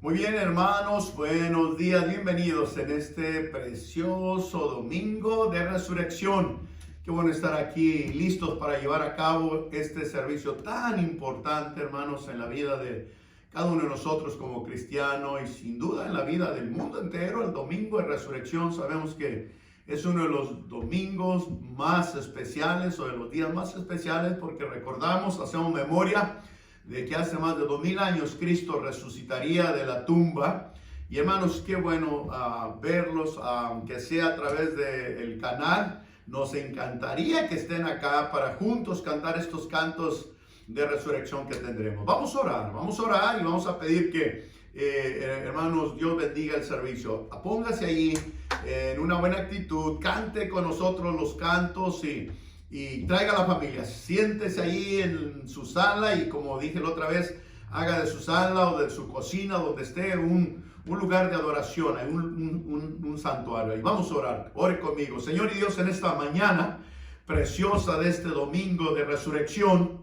Muy bien, hermanos, buenos días, bienvenidos en este precioso domingo de resurrección. Qué bueno estar aquí listos para llevar a cabo este servicio tan importante, hermanos, en la vida de cada uno de nosotros como cristiano y sin duda en la vida del mundo entero. El domingo de resurrección sabemos que es uno de los domingos más especiales o de los días más especiales porque recordamos, hacemos memoria de que hace más de 2000 años Cristo resucitaría de la tumba. Y hermanos, qué bueno verlos, aunque sea a través del canal. Nos encantaría que estén acá para juntos cantar estos cantos de resurrección que tendremos. Vamos a orar y vamos a pedir que, hermanos, Dios bendiga el servicio. Póngase allí en una buena actitud, cante con nosotros los cantos y traiga a la familia. Siéntese ahí en su sala y, como dije la otra vez, haga de su sala o de su cocina, donde esté, un lugar de adoración, un santuario. Y vamos a orar. Ore conmigo. Señor y Dios, en esta mañana preciosa de este domingo de resurrección,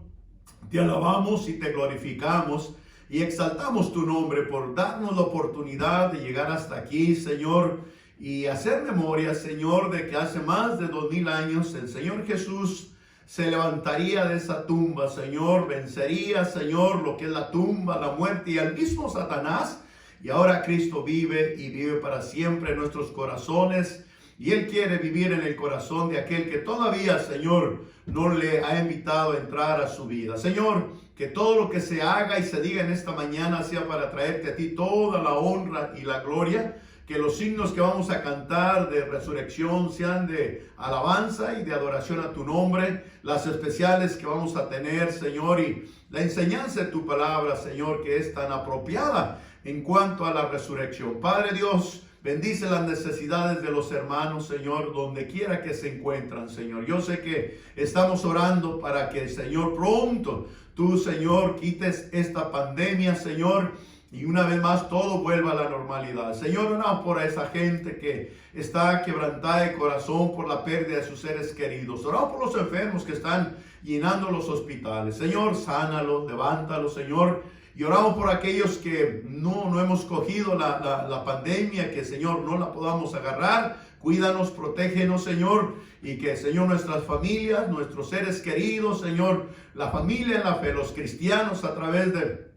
te alabamos y te glorificamos y exaltamos tu nombre por darnos la oportunidad de llegar hasta aquí, Señor, y hacer memoria, Señor, de que hace más de 2000 años el Señor Jesús se levantaría de esa tumba, Señor, vencería, Señor, lo que es la tumba, la muerte y el mismo Satanás. Y ahora Cristo vive y vive para siempre en nuestros corazones. Y Él quiere vivir en el corazón de aquel que todavía, Señor, no le ha invitado a entrar a su vida. Señor, que todo lo que se haga y se diga en esta mañana sea para traerte a ti toda la honra y la gloria. Que los signos que vamos a cantar de resurrección sean de alabanza y de adoración a tu nombre. Las especiales que vamos a tener, Señor, y la enseñanza de tu palabra, Señor, que es tan apropiada en cuanto a la resurrección. Padre Dios, bendice las necesidades de los hermanos, Señor, donde quiera que se encuentran, Señor. Yo sé que estamos orando para que, Señor, pronto tú, Señor, quites esta pandemia, Señor, y una vez más todo vuelva a la normalidad. Señor, oramos por esa gente que está quebrantada de corazón por la pérdida de sus seres queridos. Oramos por los enfermos que están llenando los hospitales. Señor, sánalos, levántalos, Señor. Y oramos por aquellos que no hemos cogido la pandemia, que, Señor, no la podamos agarrar. Cuídanos, protégenos, Señor, y que, Señor, nuestras familias, nuestros seres queridos, Señor, la familia en la fe, los cristianos a través del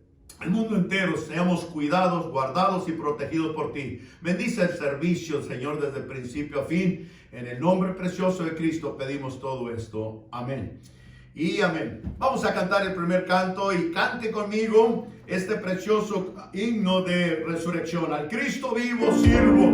mundo entero, seamos cuidados, guardados y protegidos por ti. Bendice el servicio, Señor, desde el principio a fin. En el nombre precioso de Cristo pedimos todo esto. Amén. Y amén. Vamos a cantar el primer canto y cante conmigo este precioso himno de resurrección. Al Cristo vivo sirvo.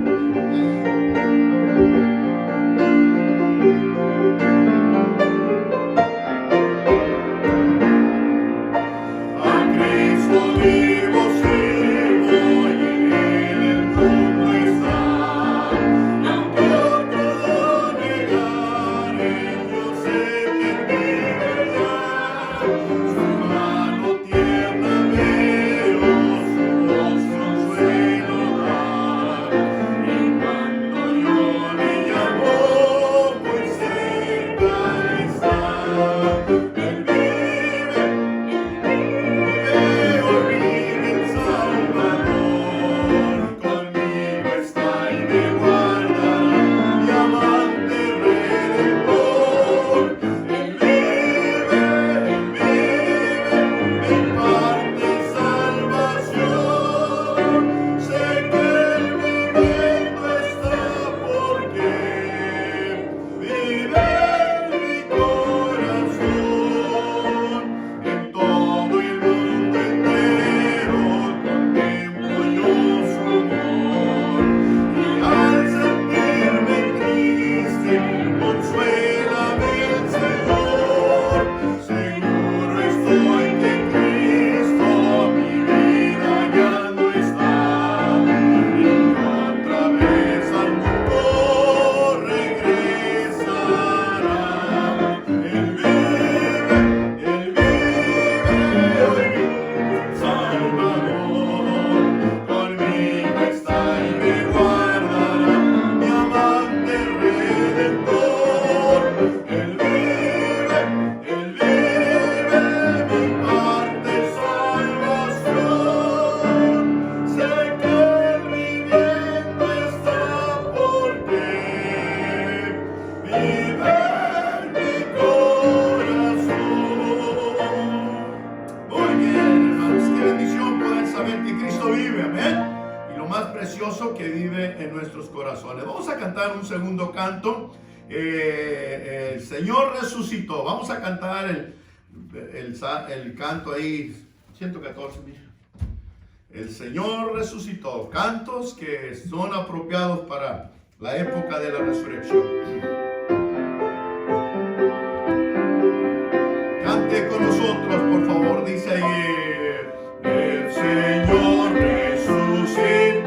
más precioso que vive en nuestros corazones. Vamos a cantar un segundo canto. El Señor resucitó. Vamos a cantar el canto ahí, 114, mira. El Señor resucitó. Cantos que son apropiados para la época de la resurrección. Cante con nosotros, por favor. Dice ahí: el Señor resucitó.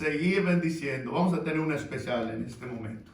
Seguir bendiciendo. Vamos a tener una especial en este momento.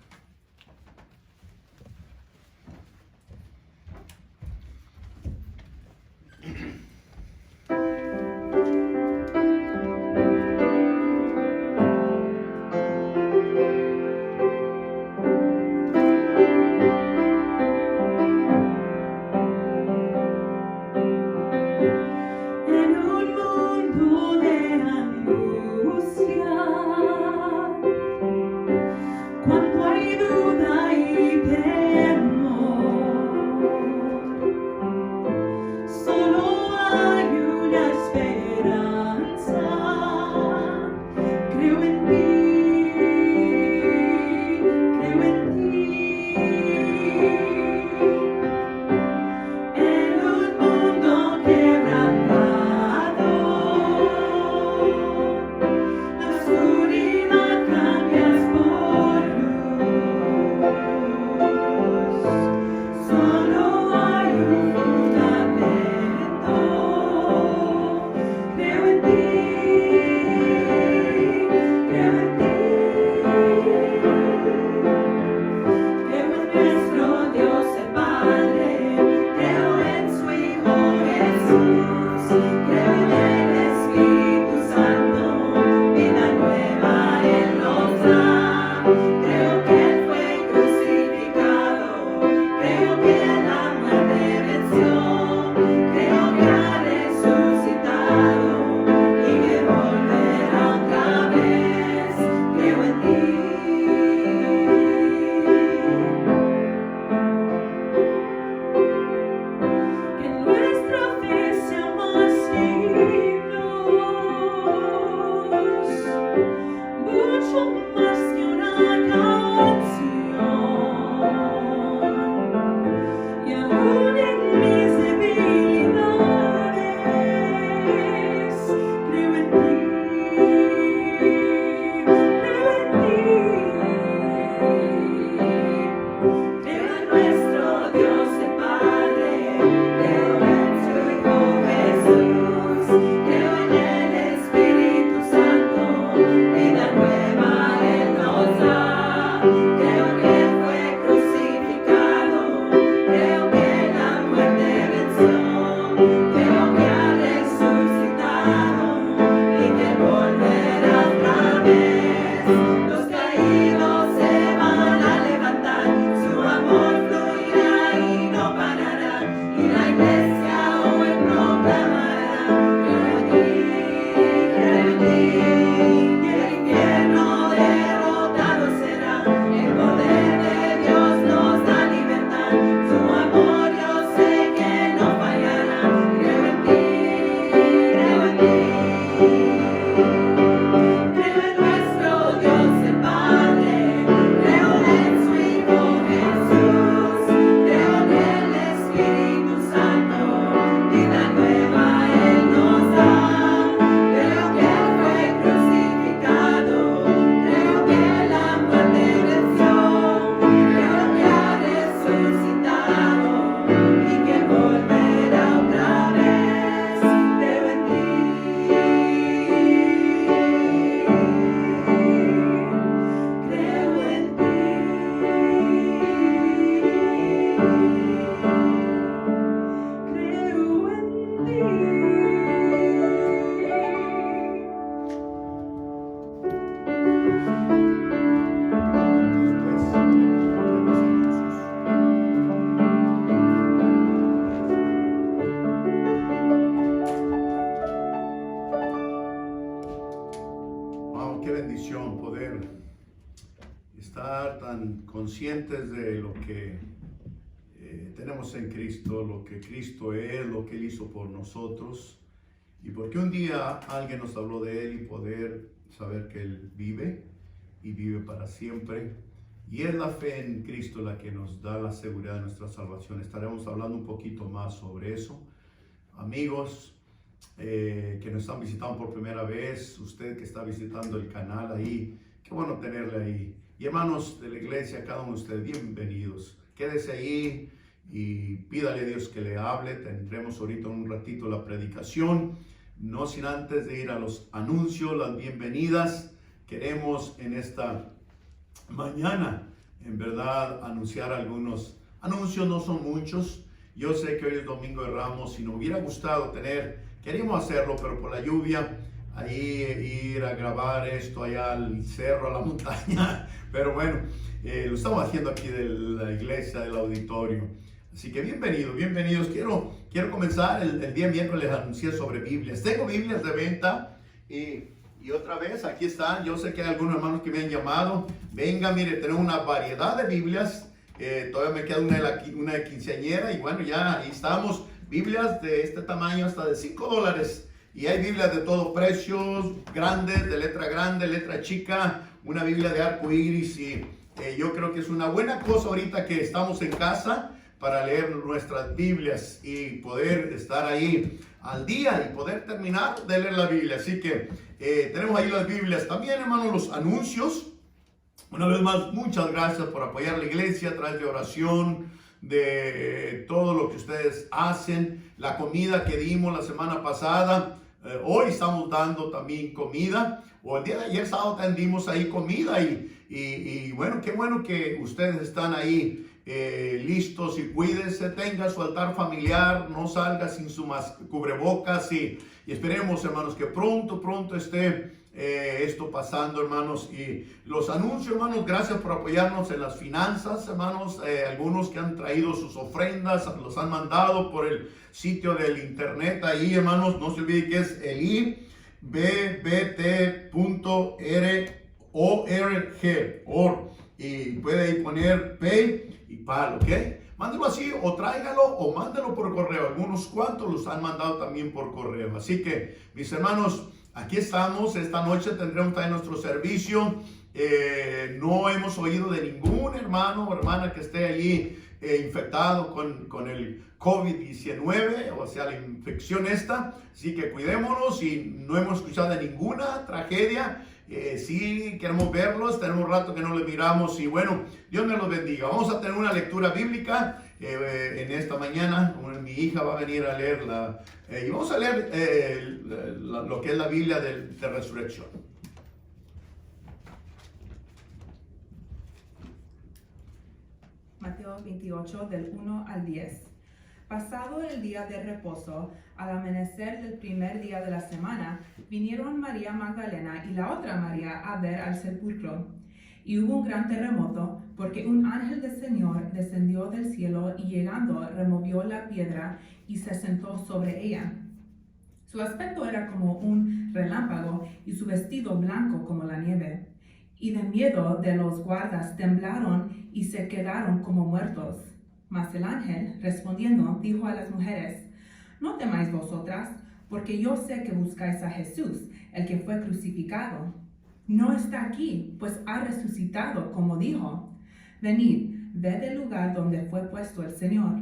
Vida nueva. estar tan conscientes de lo que tenemos en Cristo, lo que Cristo es, lo que Él hizo por nosotros, y porque un día alguien nos habló de Él y poder saber que Él vive y vive para siempre. Y es la fe en Cristo la que nos da la seguridad de nuestra salvación. Estaremos hablando un poquito más sobre eso. Amigos que nos están visitando por primera vez, usted que está visitando el canal ahí, qué bueno tenerle ahí. Y hermanos de la iglesia, cada uno de ustedes, bienvenidos. Quédese ahí y pídale a Dios que le hable. Tendremos ahorita un ratito la predicación. No sin antes de ir a los anuncios, las bienvenidas. Queremos en esta mañana, en verdad, anunciar algunos anuncios. No son muchos. Yo sé que hoy es Domingo de Ramos y nos hubiera gustado queríamos hacerlo, pero por la lluvia, ahí ir a grabar esto allá al cerro, a la montaña. Pero bueno, lo estamos haciendo aquí de la iglesia, del auditorio. Así que bienvenidos. Quiero comenzar. El día miércoles les anuncié sobre Biblias. Tengo Biblias de venta y otra vez aquí están. Yo sé que hay algunos hermanos que me han llamado. Venga, mire, tenemos una variedad de Biblias. Todavía me queda una de quinceañera y bueno, ya ahí estamos. Biblias de este tamaño hasta de $5. Y hay Biblias de todos precios, grandes, de letra grande, letra chica, una Biblia de arco iris. Y yo creo que es una buena cosa ahorita que estamos en casa para leer nuestras Biblias y poder estar ahí al día y poder terminar de leer la Biblia. Así que tenemos ahí las Biblias. También, hermanos, los anuncios. Una vez más, muchas gracias por apoyar a la iglesia a través de oración, de todo lo que ustedes hacen, la comida que dimos la semana pasada. Hoy estamos dando también comida, o el día de ayer sábado también dimos ahí comida y bueno, qué bueno que ustedes están ahí listos y cuídense, tenga su altar familiar, no salga sin su cubrebocas y esperemos, hermanos, que pronto esté esto pasando, hermanos. Y los anuncios, hermanos, gracias por apoyarnos en las finanzas, hermanos. Algunos que han traído sus ofrendas los han mandado por el sitio del internet ahí, hermanos. No se olvide que es elibbt.org y puede ahí poner Pay y PAL, ¿ok? Mándelo así o tráigalo o mándelo por correo. Algunos cuantos los han mandado también por correo. Así que, mis hermanos, aquí estamos. Esta noche tendremos también nuestro servicio. No hemos oído de ningún hermano o hermana que esté allí infectado con el COVID-19, o sea, la infección esta. Así que cuidémonos y no hemos escuchado de ninguna tragedia. Sí, queremos verlos, tenemos un rato que no les miramos y bueno, Dios me los bendiga. Vamos a tener una lectura bíblica en esta mañana. Mi hija va a venir a leerla y vamos a leer lo que es la Biblia de resurrección. Mateo 28 del 1 al 10. Pasado el día de reposo, al amanecer del primer día de la semana, vinieron María Magdalena y la otra María a ver al sepulcro. Y hubo un gran terremoto, porque un ángel del Señor descendió del cielo y llegando removió la piedra y se sentó sobre ella. Su aspecto era como un relámpago y su vestido blanco como la nieve. Y de miedo de los guardas temblaron y se quedaron como muertos. Mas el ángel, respondiendo, dijo a las mujeres: No temáis vosotras, porque yo sé que buscáis a Jesús, el que fue crucificado. No está aquí, pues ha resucitado, como dijo. Venid, ved el lugar donde fue puesto el Señor.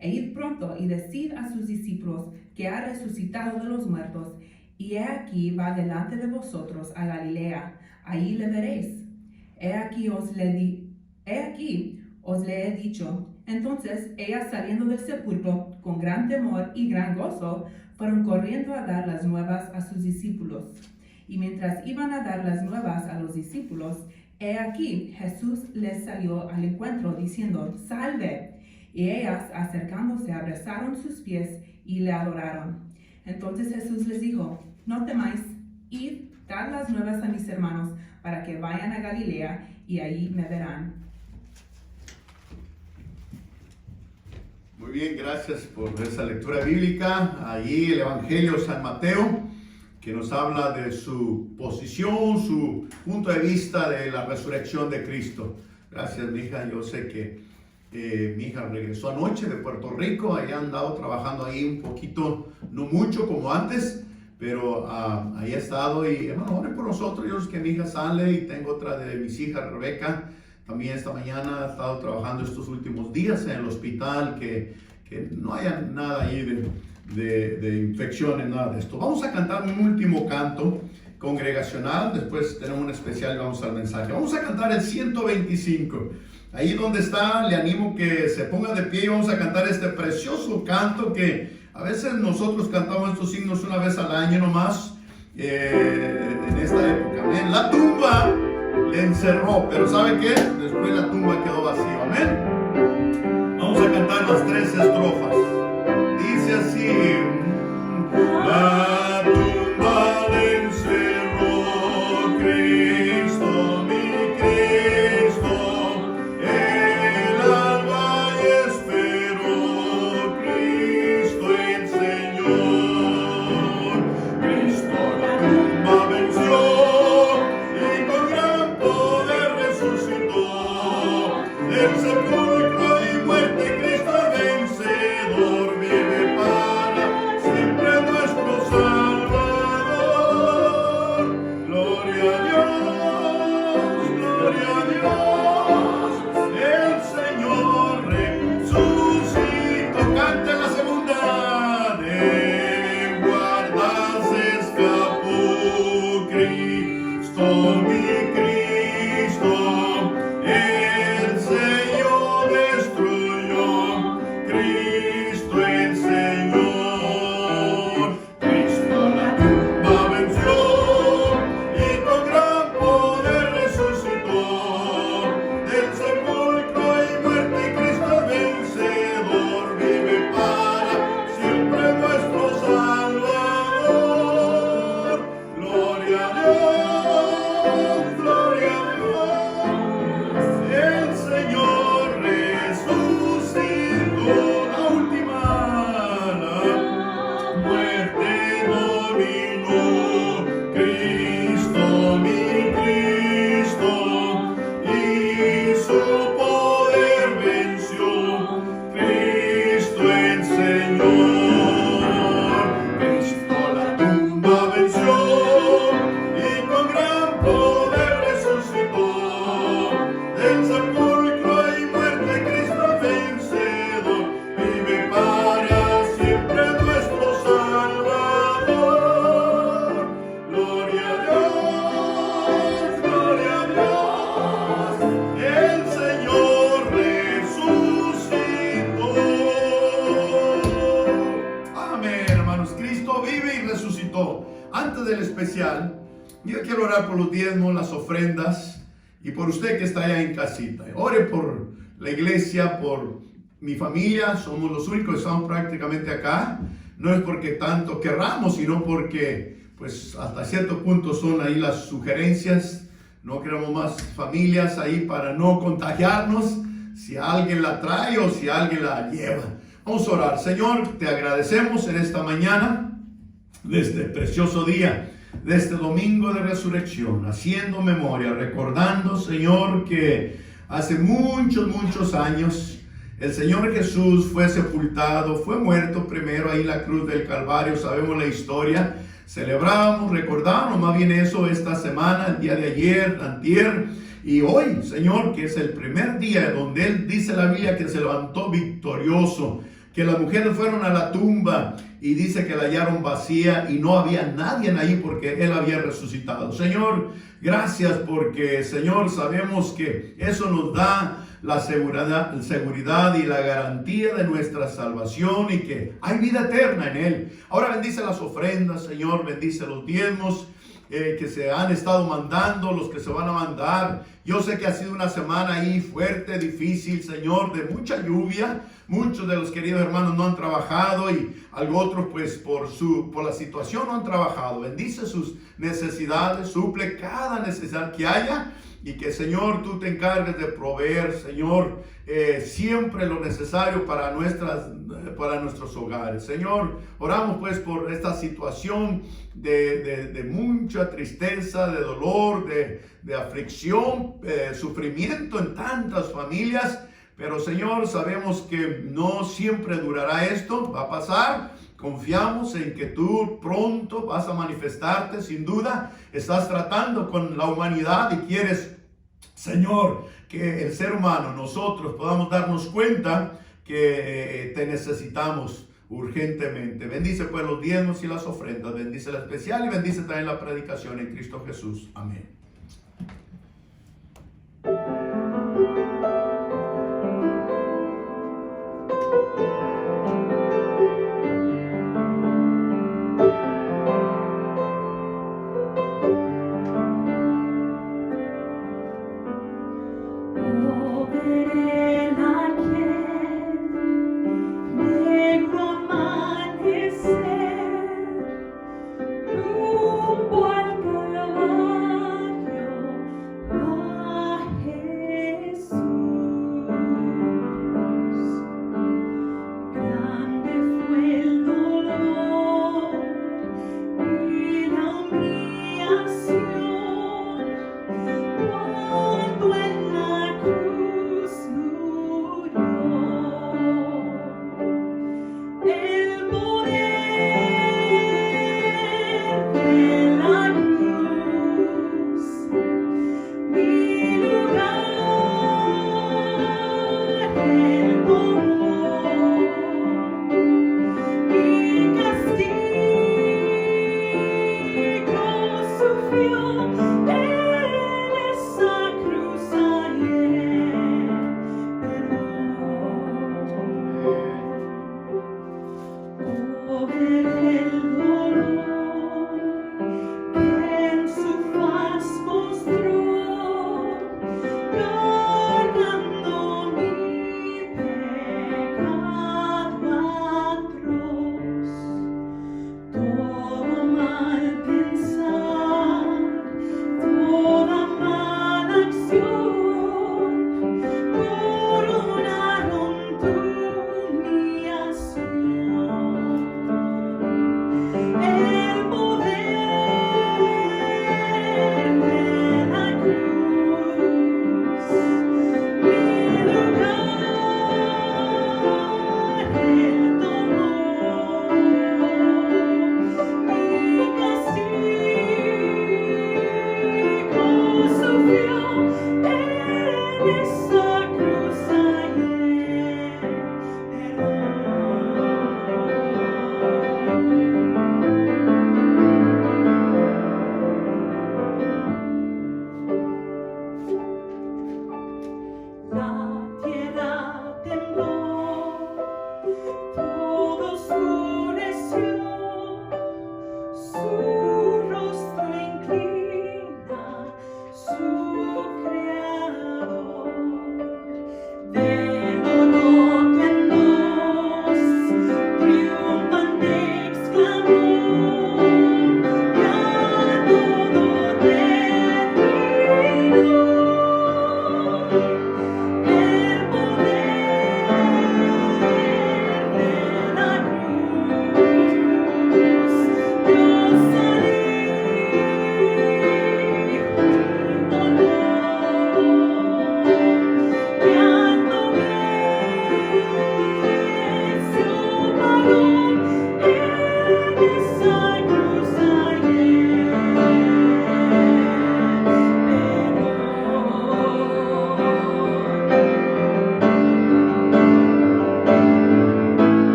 E id pronto y decid a sus discípulos que ha resucitado de los muertos, y he aquí va delante de vosotros a Galilea, ahí le veréis. He aquí os le he dicho. Entonces ellas, saliendo del sepulcro con gran temor y gran gozo, fueron corriendo a dar las nuevas a sus discípulos. Y mientras iban a dar las nuevas a los discípulos, he aquí Jesús les salió al encuentro diciendo: Salve. Y ellas, acercándose, abrazaron sus pies y le adoraron. Entonces Jesús les dijo: No temáis, id, dad las nuevas a mis hermanos, para que vayan a Galilea y allí me verán. Muy bien, gracias por esa lectura bíblica. Ahí el Evangelio de San Mateo. que nos habla de su posición, su punto de vista de la resurrección de Cristo. Gracias, mi hija. Yo sé que mi hija regresó anoche de Puerto Rico. Ahí ha andado trabajando ahí un poquito, no mucho como antes, pero ahí ha estado. Y hermano, oren por nosotros. Yo sé que mi hija sale y tengo otra de mis hijas, Rebeca. También esta mañana ha estado trabajando estos últimos días en el hospital, que no haya nada ahí de infecciones, nada de esto. Vamos a cantar un último canto congregacional, después tenemos un especial y vamos al mensaje. Vamos a cantar el 125. Ahí donde está, le animo que se ponga de pie y vamos a cantar este precioso canto que a veces nosotros cantamos estos himnos una vez al año nomás, en esta época. Amén. La tumba le encerró, pero ¿sabe qué? Después la tumba quedó vacía. Amén. Vamos a cantar las 3 estrofas. Dice así: la tumba le encerró Cristo, mi Cristo, el alba esperó Cristo el Señor. Cristo la tumba venció y con gran poder resucitó. El sepulcro y muerte Cristo vencedor vive para siempre nuestro Salvador. Gloria a Dios, gloria a Dios. El Señor resucitó. Cante la segunda. De guardas escapó Cristo, mi Cristo. El sello destruyó Cristo el Señor. Cristo la tumba venció y con gran poder resucitó. Del sepulcro y muerte Cristo vencedor vive para siempre nuestro Salvador. Gloria a Dios, gloria a Dios. El Señor resucitó. La última, la muerte dominó Cristo, mi Cristo, y su poder venció Cristo el Señor. Cristo la tumba venció y con gran poder resucitó. Del sepulcro y muerte Cristo vencedor vive para siempre nuestro Salvador. Gloria a Dios, gloria a Dios. El Señor resucitó. Amén, hermanos. Cristo vive y resucitó. Antes del especial, yo quiero orar por los diezmos, las ofrendas y por usted que está allá en casita. Ore por la iglesia, por mi familia. Somos los únicos que estamos prácticamente acá. No es porque tanto querramos, sino porque pues hasta cierto punto son ahí las sugerencias. No queremos más familias ahí para no contagiarnos, si alguien la trae o si alguien la lleva. Vamos a orar. Señor, te agradecemos en esta mañana de este precioso día, de este domingo de resurrección, haciendo memoria, recordando, Señor, que hace muchos años el Señor Jesús fue sepultado, fue muerto primero ahí en la cruz del Calvario. Sabemos la historia, celebramos, recordamos más bien eso esta semana, el día de ayer, antier y hoy, Señor, que es el primer día donde Él dice la Biblia que se levantó victorioso, que las mujeres fueron a la tumba y dice que la hallaron vacía y no había nadie ahí porque Él había resucitado. Señor, gracias porque, Señor, sabemos que eso nos da la seguridad y la garantía de nuestra salvación y que hay vida eterna en Él. Ahora bendice las ofrendas, Señor, bendice los diezmos que se han estado mandando, los que se van a mandar. Yo sé que ha sido una semana ahí fuerte, difícil, Señor, de mucha lluvia. Muchos de los queridos hermanos no han trabajado y otros pues por la situación no han trabajado. Bendice sus necesidades, suple cada necesidad que haya y que, Señor, tú te encargues de proveer, Señor, siempre lo necesario para nuestros hogares. Señor, oramos pues por esta situación de mucha tristeza, de dolor, de aflicción, sufrimiento en tantas familias. Pero, Señor, sabemos que no siempre durará esto, va a pasar. Confiamos en que tú pronto vas a manifestarte, sin duda. Estás tratando con la humanidad y quieres, Señor, que el ser humano, nosotros podamos darnos cuenta que te necesitamos urgentemente. Bendice pues los diezmos y las ofrendas, bendice la especial y bendice también la predicación en Cristo Jesús. Amén. Rumbo al Calvario.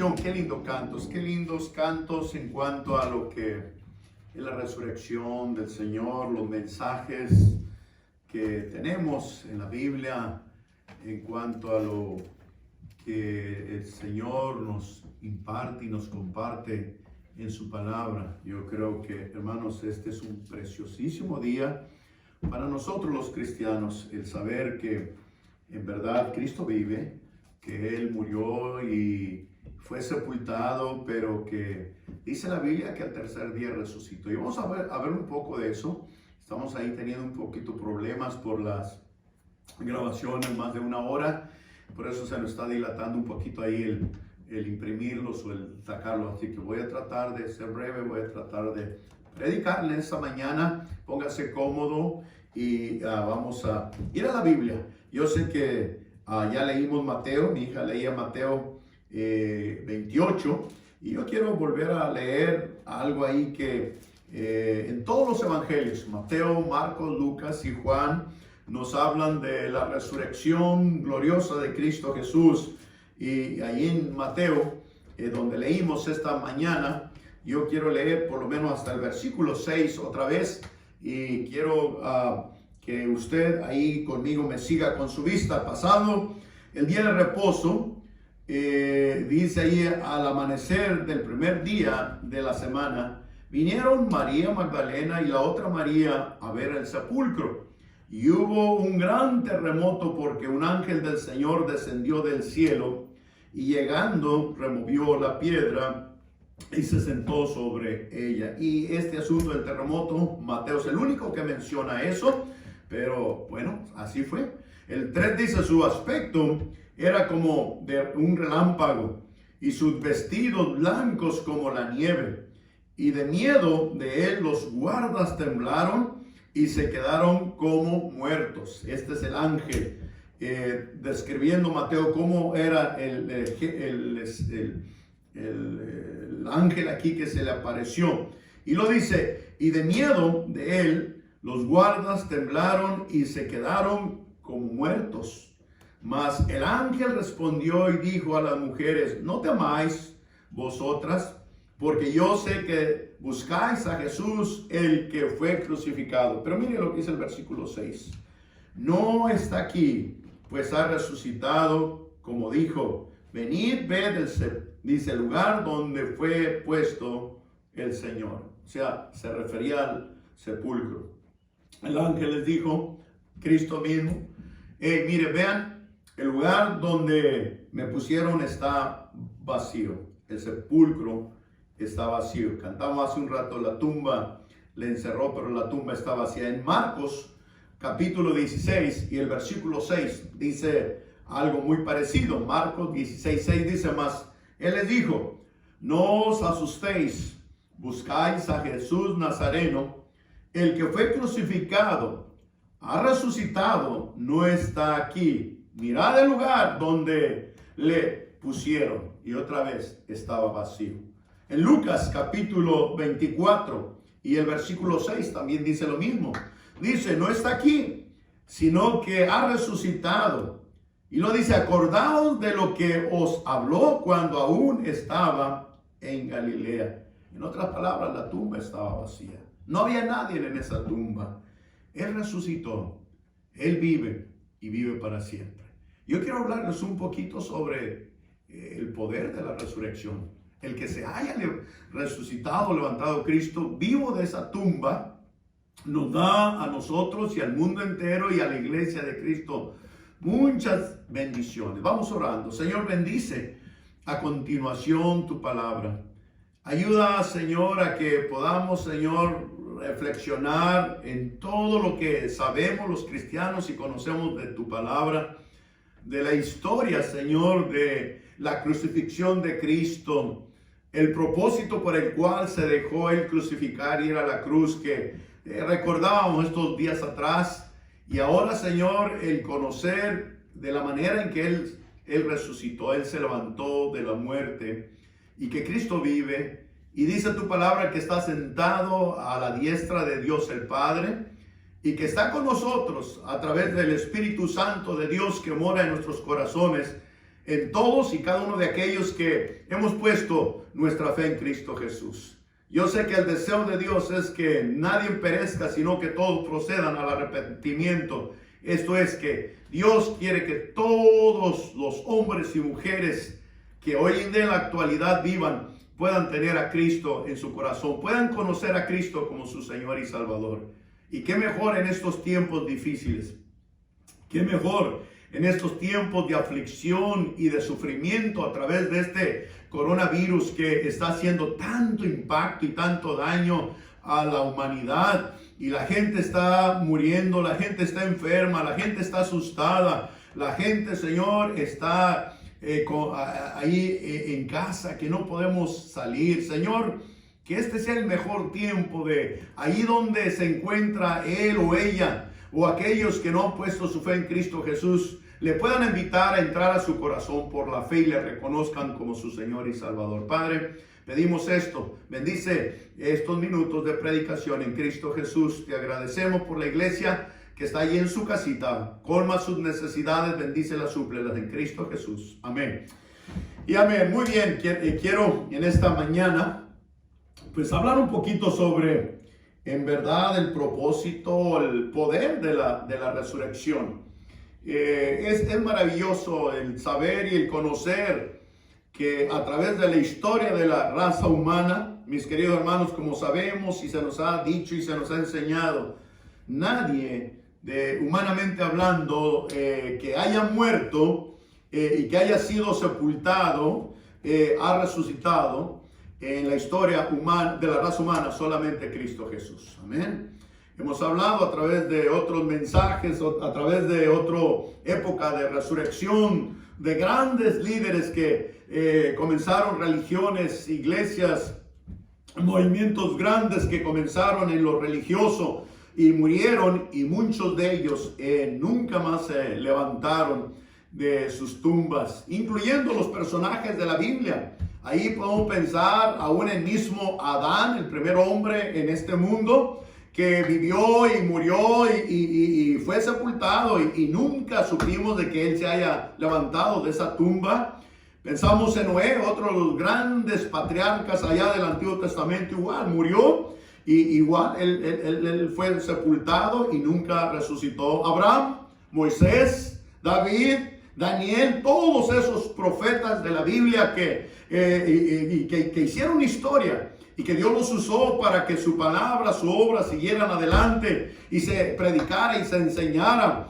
canción, qué lindos cantos en cuanto a lo que es la resurrección del Señor, los mensajes que tenemos en la Biblia en cuanto a lo que el Señor nos imparte y nos comparte en su palabra. Yo creo que, hermanos, este es un preciosísimo día para nosotros los cristianos, el saber que en verdad Cristo vive, que Él murió y fue sepultado, pero que dice la Biblia que al tercer día resucitó. Y vamos a ver un poco de eso. Estamos ahí teniendo un poquito problemas por las grabaciones, más de 1 hora. Por eso se nos está dilatando un poquito ahí el imprimirlos o el sacarlos. Así que voy a tratar de ser breve, voy a tratar de predicarle esta mañana. Póngase cómodo y vamos a ir a la Biblia. Yo sé que ya leímos Mateo, mi hija leía Mateo 28, y yo quiero volver a leer algo ahí que en todos los evangelios, Mateo, Marcos, Lucas y Juan, nos hablan de la resurrección gloriosa de Cristo Jesús. Y ahí en Mateo, donde leímos esta mañana, yo quiero leer por lo menos hasta el versículo 6 otra vez, y quiero que usted ahí conmigo me siga con su vista. Pasado el día de reposo, dice ahí, al amanecer del primer día de la semana, vinieron María Magdalena y la otra María a ver el sepulcro. Y hubo un gran terremoto, porque un ángel del Señor descendió del cielo y llegando removió la piedra y se sentó sobre ella. Y este asunto del terremoto, Mateo es el único que menciona eso, pero bueno, así fue. El 3 dice: su aspecto era como de un relámpago y sus vestidos blancos como la nieve. Y de miedo de él los guardas temblaron y se quedaron como muertos. Este es el ángel describiendo Mateo cómo era el ángel aquí que se le apareció. Y lo dice: y de miedo de él los guardas temblaron y se quedaron como muertos. Mas el ángel respondió y dijo a las mujeres: no temáis vosotras, porque yo sé que buscáis a Jesús, el que fue crucificado. Pero mire lo que dice el versículo 6. No está aquí, pues ha resucitado, como dijo. Venid, ved dice, el lugar donde fue puesto el Señor. O sea, se refería al sepulcro. El ángel les dijo, Cristo mismo: mire, vean, el lugar donde me pusieron está vacío. El sepulcro está vacío. Cantamos hace un rato, la tumba le encerró, pero la tumba está vacía. En Marcos capítulo 16 y el versículo 6 dice algo muy parecido. Marcos 16:6 dice: mas él les dijo: no os asustéis, buscáis a Jesús Nazareno, el que fue crucificado, ha resucitado, no está aquí. Mirad el lugar donde le pusieron. Y otra vez estaba vacío. En Lucas capítulo 24 y el versículo 6 también dice lo mismo. Dice: no está aquí, sino que ha resucitado. Y lo dice: acordaos de lo que os habló cuando aún estaba en Galilea. En otras palabras, la tumba estaba vacía. No había nadie en esa tumba. Él resucitó. Él vive y vive para siempre. Yo quiero hablarles un poquito sobre el poder de la resurrección. El que se haya resucitado, levantado Cristo vivo de esa tumba, nos da a nosotros y al mundo entero y a la iglesia de Cristo muchas bendiciones. Vamos orando. Señor, bendice a continuación tu palabra. Ayuda, Señor, a que podamos, Señor, reflexionar en todo lo que sabemos los cristianos y conocemos de tu palabra, de la historia, Señor, de la crucifixión de Cristo, el propósito por el cual se dejó él crucificar y ir a la cruz, que recordábamos estos días atrás. Y ahora, Señor, el conocer de la manera en que él resucitó, él se levantó de la muerte y que Cristo vive. Y dice tu palabra que está sentado a la diestra de Dios el Padre y que está con nosotros a través del Espíritu Santo de Dios que mora en nuestros corazones. en todos y cada uno de aquellos que hemos puesto nuestra fe en Cristo Jesús. Yo sé que el deseo de Dios es que nadie perezca, sino que todos procedan al arrepentimiento. Esto es que Dios quiere que todos los hombres y mujeres que hoy en día en la actualidad vivan puedan tener a Cristo en su corazón, puedan conocer a Cristo como su Señor y Salvador. Y qué mejor en estos tiempos difíciles, qué mejor en estos tiempos de aflicción y de sufrimiento a través de este coronavirus que está haciendo tanto impacto y tanto daño a la humanidad. Y la gente está muriendo, la gente está enferma, la gente está asustada, la gente, Señor, está ahí en casa, que no podemos salir. Señor, que este sea el mejor tiempo de ahí donde se encuentra él o ella, o aquellos que no han puesto su fe en Cristo Jesús, le puedan invitar a entrar a su corazón por la fe y le reconozcan como su Señor y Salvador. Padre, pedimos esto, bendice estos minutos de predicación en Cristo Jesús. Te agradecemos por la iglesia que está allí en su casita, colma sus necesidades, bendícelas, súplelas en Cristo Jesús. Amén. Y amén. Muy bien, quiero en esta mañana pues hablar un poquito sobre, en verdad, el propósito, el poder de la resurrección. Es maravilloso el saber y el conocer que a través de la historia de la raza humana, mis queridos hermanos, como sabemos y se nos ha dicho y se nos ha enseñado, nadie, humanamente hablando, que haya muerto y que haya sido sepultado, ha resucitado en la historia humana, de la raza humana, solamente Cristo Jesús. Amén. Hemos hablado a través de otros mensajes, a través de otra época de resurrección, de grandes líderes que comenzaron religiones, iglesias, movimientos grandes que comenzaron en lo religioso y murieron, y muchos de ellos nunca más se levantaron de sus tumbas, incluyendo los personajes de la Biblia. Ahí podemos pensar aún el mismo Adán, el primer hombre en este mundo, que vivió y murió y fue sepultado y nunca supimos de que él se haya levantado de esa tumba. Pensamos en Noé, otro de los grandes patriarcas allá del Antiguo Testamento, igual murió y igual él fue sepultado y nunca resucitó. Abraham, Moisés, David, Daniel, todos esos profetas de la Biblia que hicieron historia y que Dios los usó para que su palabra, su obra siguieran adelante y se predicara y se enseñara,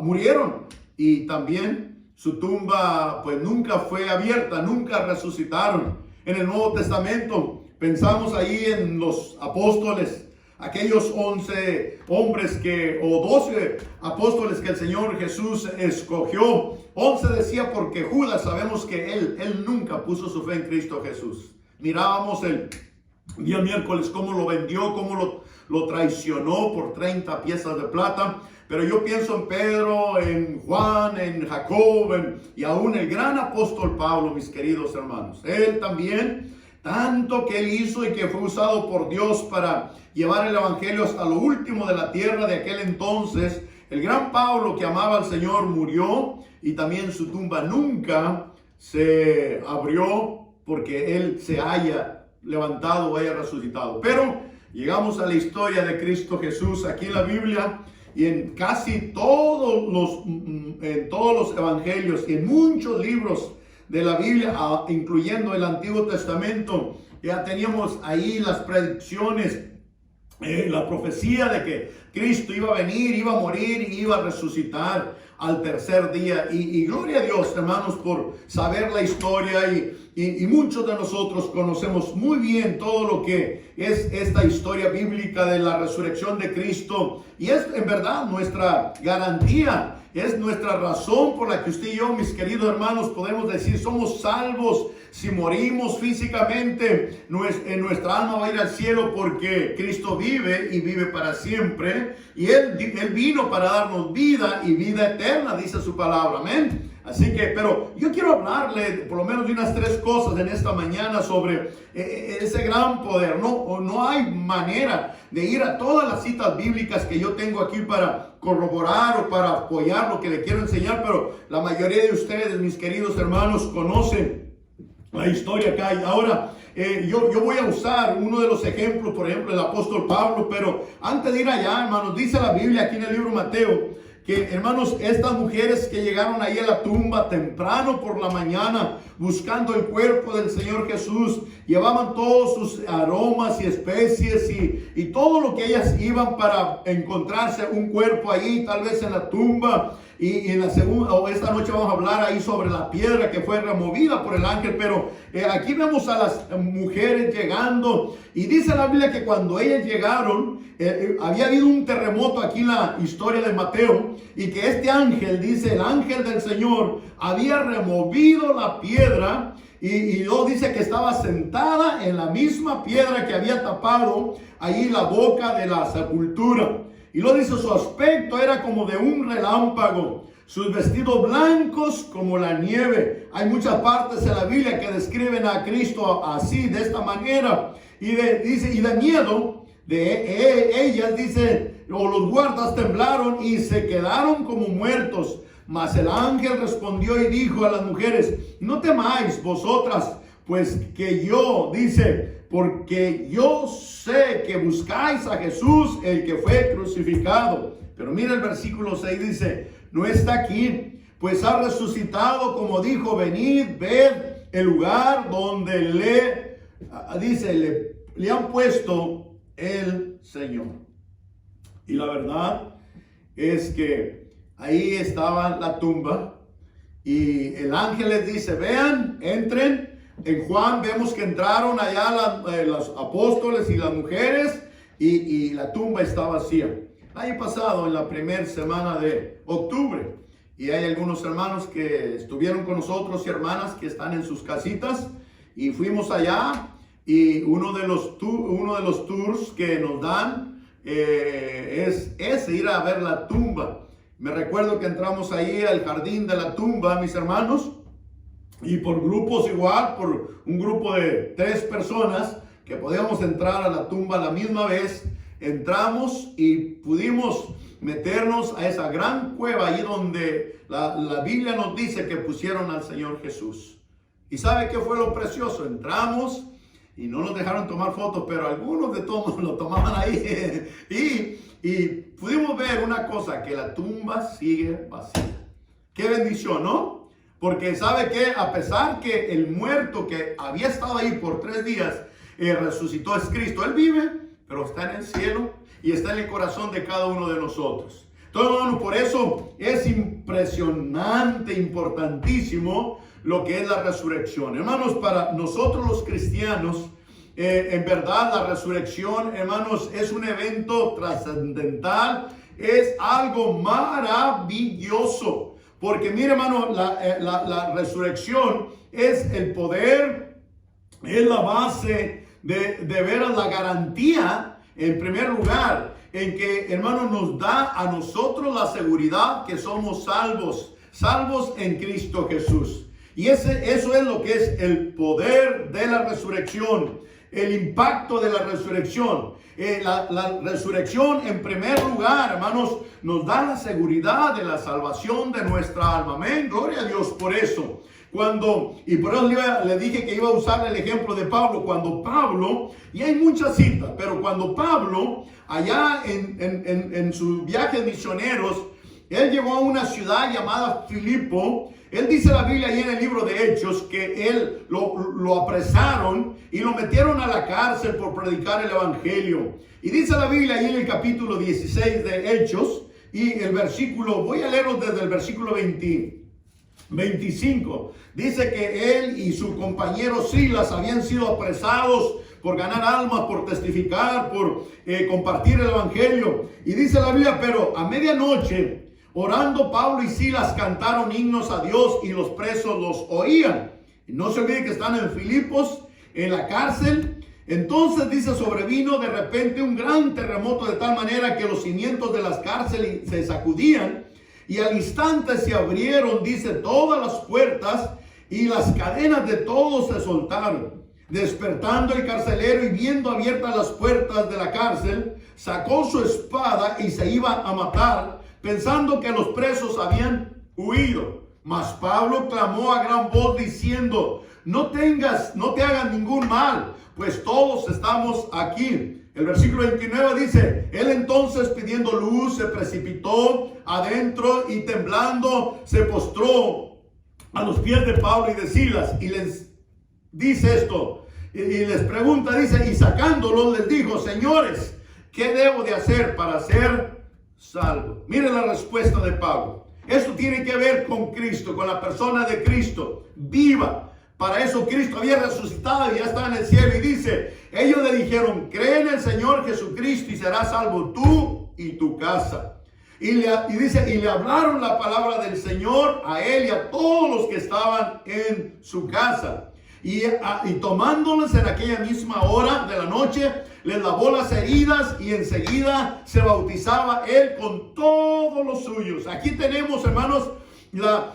murieron, y también su tumba pues nunca fue abierta, nunca resucitaron. En el Nuevo Testamento pensamos ahí en los apóstoles, aquellos 11 hombres o 12 apóstoles que el Señor Jesús escogió. 11 decía porque Judas, sabemos que él nunca puso su fe en Cristo Jesús. Mirábamos el día miércoles cómo lo vendió, cómo lo traicionó por 30 piezas de plata. Pero yo pienso en Pedro, en Juan, en Jacob, y aún el gran apóstol Pablo, mis queridos hermanos. Él también, tanto que él hizo y que fue usado por Dios para llevar el evangelio hasta lo último de la tierra de aquel entonces. El gran Pablo, que amaba al Señor, murió, y también su tumba nunca se abrió porque él se haya levantado o haya resucitado. Pero llegamos a la historia de Cristo Jesús aquí en la Biblia, y en casi todos los evangelios y en muchos libros de la Biblia, incluyendo el Antiguo Testamento, ya teníamos ahí las predicciones, la profecía de que Cristo iba a venir, iba a morir y iba a resucitar al tercer día. Y gloria a Dios, hermanos, por saber la historia, y muchos de nosotros conocemos muy bien todo lo que es esta historia bíblica de la resurrección de Cristo, y es en verdad nuestra garantía. Es nuestra razón por la que usted y yo, mis queridos hermanos, podemos decir somos salvos. Si morimos físicamente, nuestra alma va a ir al cielo, porque Cristo vive y vive para siempre. Y Él vino para darnos vida y vida eterna, dice su palabra. Amén. Así que, pero yo quiero hablarle por lo menos de unas 3 cosas en esta mañana sobre ese gran poder. No hay manera de ir a todas las citas bíblicas que yo tengo aquí para corroborar o para apoyar lo que le quiero enseñar, pero la mayoría de ustedes, mis queridos hermanos, conocen la historia que hay. Ahora, yo voy a usar uno de los ejemplos, por ejemplo, el apóstol Pablo, pero antes de ir allá, hermanos, dice la Biblia aquí en el libro de Mateo, que, hermanos, estas mujeres que llegaron ahí a la tumba temprano por la mañana buscando el cuerpo del Señor Jesús, llevaban todos sus aromas y especies y todo lo que ellas iban para encontrarse un cuerpo ahí, tal vez en la tumba. Y en la segunda, o esta noche vamos a hablar ahí sobre la piedra que fue removida por el ángel, pero aquí vemos a las mujeres llegando, y dice la Biblia que cuando ellas llegaron, había habido un terremoto aquí en la historia de Mateo, y que este ángel, dice el ángel del Señor, había removido la piedra, y luego dice que estaba sentada en la misma piedra que había tapado ahí la boca de la sepultura. Y luego dice, su aspecto era como de un relámpago, sus vestidos blancos como la nieve. Hay muchas partes en la Biblia que describen a Cristo así, de esta manera. Dice, y de miedo de ellas, dice, o los guardas temblaron y se quedaron como muertos. Mas el ángel respondió y dijo a las mujeres, no temáis vosotras, pues que yo, dice, porque yo sé que buscáis a Jesús, el que fue crucificado. Pero mira el versículo 6, dice, no está aquí, pues ha resucitado, como dijo, venid, ved el lugar donde le han puesto el Señor. Y la verdad es que ahí estaba la tumba, y el ángel les dice, vean, entren. En Juan vemos que entraron allá los apóstoles y las mujeres, y la tumba está vacía. El año pasado, en la primera semana de octubre, y hay algunos hermanos que estuvieron con nosotros y hermanas que están en sus casitas, y fuimos allá, y uno de los tours que nos dan es ir a ver la tumba. Me recuerdo que entramos ahí al jardín de la tumba, mis hermanos, y por grupos igual, por un grupo de 3 personas que podíamos entrar a la tumba a la misma vez, entramos y pudimos meternos a esa gran cueva ahí donde la Biblia nos dice que pusieron al Señor Jesús. ¿Y sabe qué fue lo precioso? Entramos y no nos dejaron tomar fotos, pero algunos de todos lo tomaban ahí. y pudimos ver una cosa, que la tumba sigue vacía. Qué bendición, ¿no? Porque sabe que a pesar que el muerto que había estado ahí por 3 días resucitó, es Cristo. Él vive, pero está en el cielo y está en el corazón de cada uno de nosotros. Entonces, hermano, por eso es impresionante, importantísimo lo que es la resurrección. Hermanos, para nosotros los cristianos, en verdad la resurrección, hermanos, es un evento trascendental, es algo maravilloso. Porque mire, hermano, la resurrección es el poder, es la base de veras la garantía, en primer lugar, en que, hermano, nos da a nosotros la seguridad que somos salvos en Cristo Jesús. Y eso es lo que es el poder de la resurrección, el impacto de la resurrección. La resurrección, en primer lugar, hermanos, nos da la seguridad de la salvación de nuestra alma. Amén, gloria a Dios por eso. Y por eso le dije que iba a usar el ejemplo de Pablo. Cuando Pablo, y hay muchas citas, pero cuando Pablo, allá en sus viajes misioneros, él llegó a una ciudad llamada Filipo. Él dice la Biblia ahí en el libro de Hechos que él lo apresaron y lo metieron a la cárcel por predicar el evangelio. Y dice la Biblia ahí en el capítulo 16 de Hechos, y el versículo, voy a leerlo desde el versículo 25. Dice que él y su compañero Silas habían sido apresados por ganar almas, por testificar, por compartir el evangelio. Y dice la Biblia, pero a medianoche, orando, Pablo y Silas cantaron himnos a Dios y los presos los oían. Y no se olvide que están en Filipos, en la cárcel. Entonces dice, sobrevino de repente un gran terremoto de tal manera que los cimientos de las cárceles se sacudían. Y al instante se abrieron, dice, todas las puertas y las cadenas de todos se soltaron. Despertando el carcelero y viendo abiertas las puertas de la cárcel, sacó su espada y se iba a matar, pensando que los presos habían huido. Mas Pablo clamó a gran voz diciendo: no te hagan ningún mal, pues todos estamos aquí. El versículo 29 dice: él entonces, pidiendo luz, se precipitó adentro y temblando se postró a los pies de Pablo y de Silas, y les dice esto, y les pregunta, dice, y sacándolos les dijo: señores, ¿qué debo de hacer para ser salvo? Miren la respuesta de Pablo. Esto tiene que ver con Cristo, con la persona de Cristo, viva. Para eso Cristo había resucitado y ya estaba en el cielo. Y dice, ellos le dijeron: cree en el Señor Jesucristo y serás salvo tú y tu casa. Y le hablaron la palabra del Señor a él y a todos los que estaban en su casa. Y tomándoles en aquella misma hora de la noche, les lavó las heridas y enseguida se bautizaba él con todos los suyos. Aquí tenemos, hermanos, la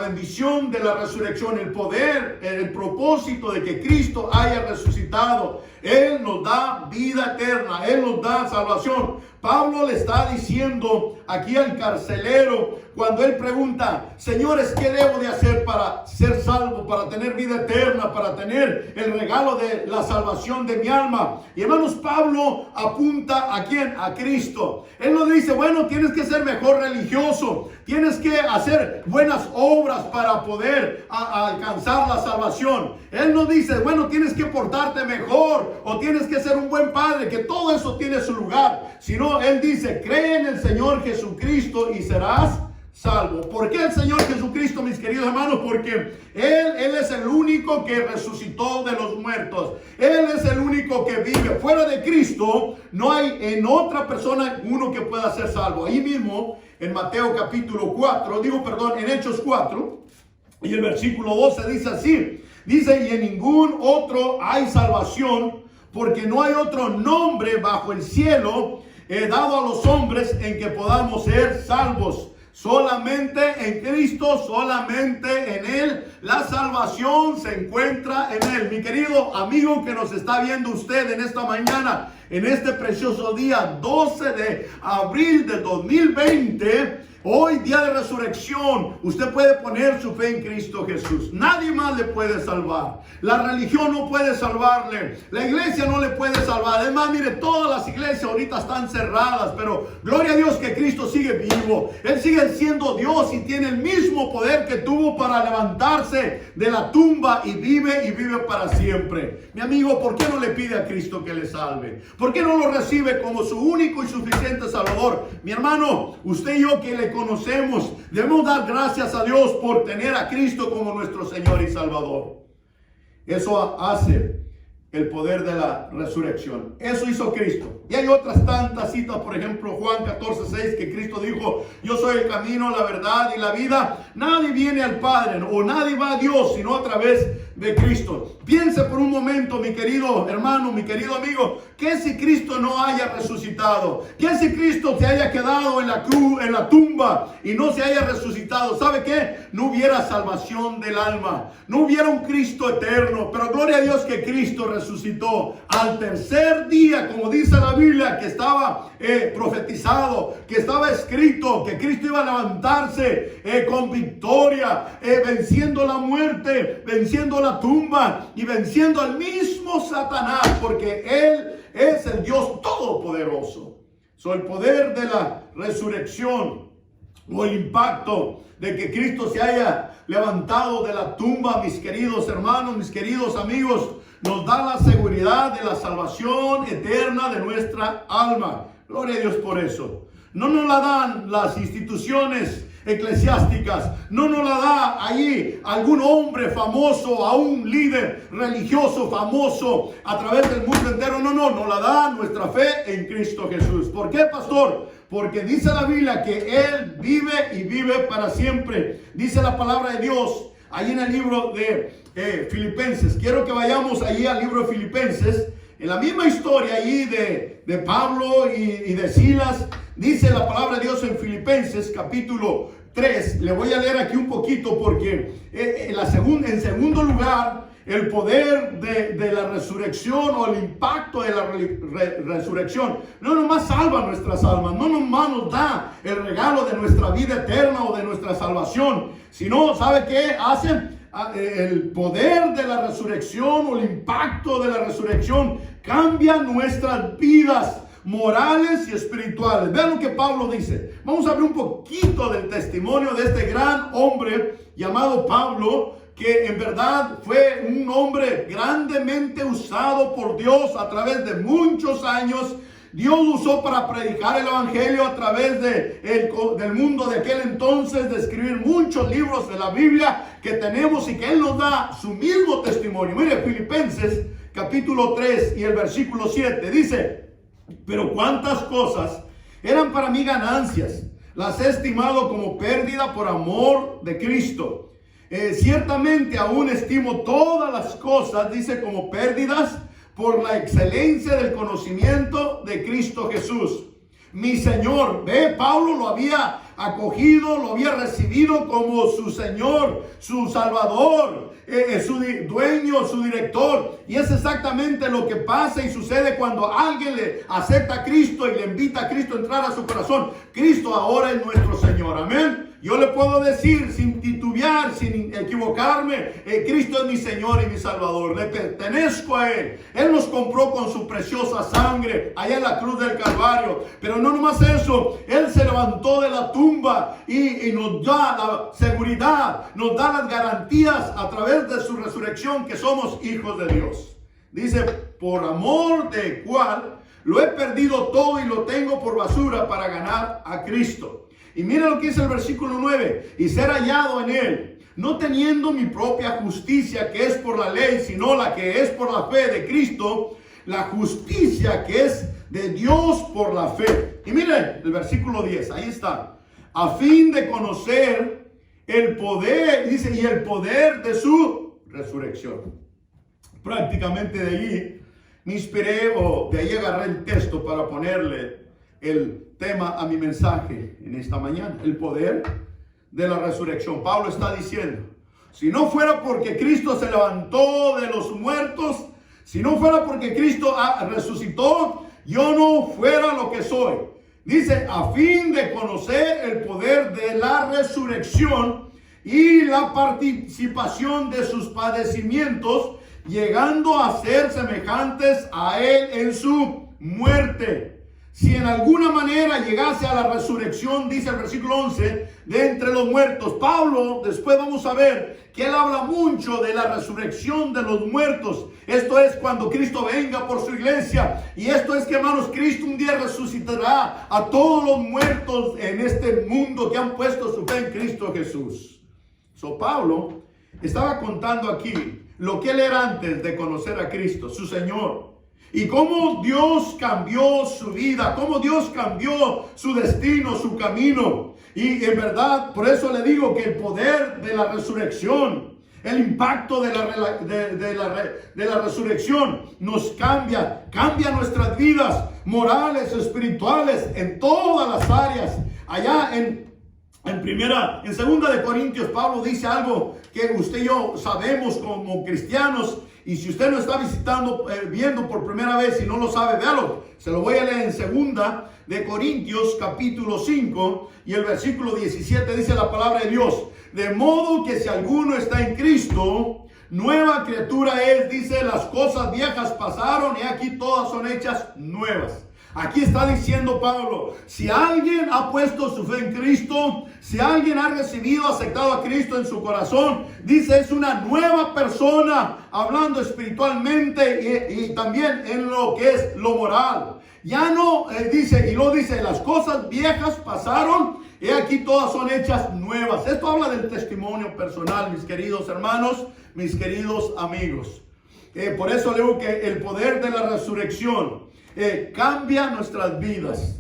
bendición de la resurrección, el poder, el propósito de que Cristo haya resucitado. Él nos da vida eterna, Él nos da salvación. Pablo le está diciendo aquí al carcelero, cuando él pregunta: señores, ¿qué debo de hacer para ser salvo, para tener vida eterna, para tener el regalo de la salvación de mi alma? Y hermanos, Pablo apunta ¿a quién? A Cristo. Él no dice: bueno, tienes que ser mejor religioso, tienes que hacer buenas obras para poder alcanzar la salvación. Él no dice: bueno, tienes que portarte mejor o tienes que ser un buen padre, que todo eso tiene su lugar. Sino él dice: cree en el Señor Jesucristo y serás salvo. ¿Por qué el Señor Jesucristo, mis queridos hermanos? Porque Él es el único que resucitó de los muertos. Él es el único que vive. Fuera de Cristo no hay en otra persona uno que pueda ser salvo. Ahí mismo en Mateo capítulo 4, en Hechos 4 y el versículo 12 dice así. Dice: y en ningún otro hay salvación, porque no hay otro nombre bajo el cielo dado a los hombres en que podamos ser salvos. Solamente en Cristo, solamente en Él, la salvación se encuentra en Él. Mi querido amigo que nos está viendo usted en esta mañana, en este precioso día 12 de abril de 2020, hoy día de resurrección, usted puede poner su fe en Cristo Jesús. Nadie más le puede salvar. La religión no puede salvarle. La iglesia no le puede salvar. Además, mire, todas las iglesias ahorita están cerradas, pero gloria a Dios que Cristo sigue vivo. Él sigue siendo Dios y tiene el mismo poder que tuvo para levantarse de la tumba y vive para siempre. Mi amigo, ¿por qué no le pide a Cristo que le salve? ¿Por qué no lo recibe como su único y suficiente Salvador? Mi hermano, usted y yo que le conocemos, debemos dar gracias a Dios por tener a Cristo como nuestro Señor y Salvador. Eso hace el poder de la resurrección. Eso hizo Cristo. Y hay otras tantas citas, por ejemplo, Juan 14:6, que Cristo dijo: yo soy el camino, la verdad y la vida. Nadie viene al Padre o nadie va a Dios sino a través de Cristo. Piense por un momento, mi querido hermano, mi querido amigo, ¿qué si Cristo no haya resucitado? ¿Qué si Cristo se haya quedado en la cruz, en la tumba y no se haya resucitado? ¿Sabe qué? No hubiera salvación del alma, no hubiera un Cristo eterno. Pero gloria a Dios que Cristo resucitó al tercer día, como dice la Biblia, que estaba profetizado, que estaba escrito, que Cristo iba a levantarse con victoria, venciendo la muerte, venciendo la tumba y venciendo al mismo Satanás, porque Él es el Dios todopoderoso. El poder de la resurrección o el impacto de que Cristo se haya levantado de la tumba, mis queridos hermanos, mis queridos amigos, nos da la seguridad de la salvación eterna de nuestra alma. Gloria a Dios por eso. No nos la dan las instituciones eclesiásticas, no nos la da allí algún hombre famoso, a un líder religioso famoso a través del mundo entero. No, nos la da nuestra fe en Cristo Jesús. ¿Por qué, pastor? Porque dice la Biblia que Él vive y vive para siempre. Dice la palabra de Dios allí en el libro de Filipenses. Quiero que vayamos allí al libro de Filipenses, En la misma historia ahí de Pablo y de Silas, dice la palabra de Dios en Filipenses capítulo 3. Le voy a leer aquí un poquito porque en segundo lugar, el poder de la resurrección o el impacto de la resurrección no nomás salva nuestras almas, no nomás nos da el regalo de nuestra vida eterna o de nuestra salvación, sino, ¿sabe qué hace? El poder de la resurrección o el impacto de la resurrección cambia nuestras vidas morales y espirituales. Vean lo que Pablo dice. Vamos a ver un poquito del testimonio de este gran hombre llamado Pablo, que en verdad fue un hombre grandemente usado por Dios a través de muchos años. Dios usó para predicar el evangelio a través del mundo de aquel entonces, de escribir muchos libros de la Biblia que tenemos y que Él nos da su mismo testimonio. Mire, Filipenses capítulo 3 y el versículo 7 dice: pero cuántas cosas eran para mí ganancias, las he estimado como pérdida por amor de Cristo. Ciertamente aún estimo todas las cosas, dice, como pérdidas por la excelencia del conocimiento de Cristo Jesús, mi Señor. Ve, Pablo lo había acogido, lo había recibido como su Señor, su Salvador, su dueño, su director. Y es exactamente lo que pasa y sucede cuando alguien le acepta a Cristo y le invita a Cristo a entrar a su corazón. Cristo ahora es nuestro Señor, amén. Yo le puedo decir sin titubear, sin equivocarme, Cristo es mi Señor y mi Salvador. Le pertenezco a Él. Él nos compró con su preciosa sangre allá en la cruz del Calvario. Pero no nomás eso, Él se levantó de la tumba y nos da la seguridad, nos da las garantías a través de su resurrección que somos hijos de Dios. Dice, por amor de cual lo he perdido todo y lo tengo por basura para ganar a Cristo. Y mira lo que dice el versículo 9: y ser hallado en Él, no teniendo mi propia justicia que es por la ley, sino la que es por la fe de Cristo, la justicia que es de Dios por la fe. Y miren el versículo 10, ahí está: a fin de conocer el poder, dice, y el poder de su resurrección. Prácticamente de allí me inspiré, o de ahí agarré el texto para ponerle el tema a mi mensaje en esta mañana: el poder de la resurrección. Pablo está diciendo, si no fuera porque Cristo se levantó de los muertos, si no fuera porque Cristo resucitó, yo no fuera lo que soy. Dice, a fin de conocer el poder de la resurrección y la participación de sus padecimientos, llegando a ser semejantes a Él en su muerte. Si en alguna manera llegase a la resurrección, dice el versículo 11, de entre los muertos. Pablo, después vamos a ver que él habla mucho de la resurrección de los muertos. Esto es cuando Cristo venga por su iglesia. Y esto es que, hermanos, Cristo un día resucitará a todos los muertos en este mundo que han puesto su fe en Cristo Jesús. Pablo estaba contando aquí lo que él era antes de conocer a Cristo, su Señor. Y cómo Dios cambió su vida, cómo Dios cambió su destino, su camino. Y en verdad, por eso le digo que el poder de la resurrección, el impacto de la resurrección nos cambia nuestras vidas morales, espirituales, en todas las áreas. Allá en segunda de Corintios, Pablo dice algo que usted y yo sabemos como cristianos. Y si usted no está viendo por primera vez y no lo sabe, véalo. Se lo voy a leer en segunda de Corintios capítulo 5 y el versículo 17 dice la palabra de Dios: de modo que si alguno está en Cristo, nueva criatura es, dice, las cosas viejas pasaron y aquí todas son hechas nuevas. Aquí está diciendo Pablo, si alguien ha puesto su fe en Cristo, si alguien ha aceptado a Cristo en su corazón, dice, es una nueva persona, hablando espiritualmente y también en lo que es lo moral. Ya no, dice, las cosas viejas pasaron y aquí todas son hechas nuevas. Esto habla del testimonio personal, mis queridos hermanos, mis queridos amigos. Por eso le digo que el poder de la resurrección cambia nuestras vidas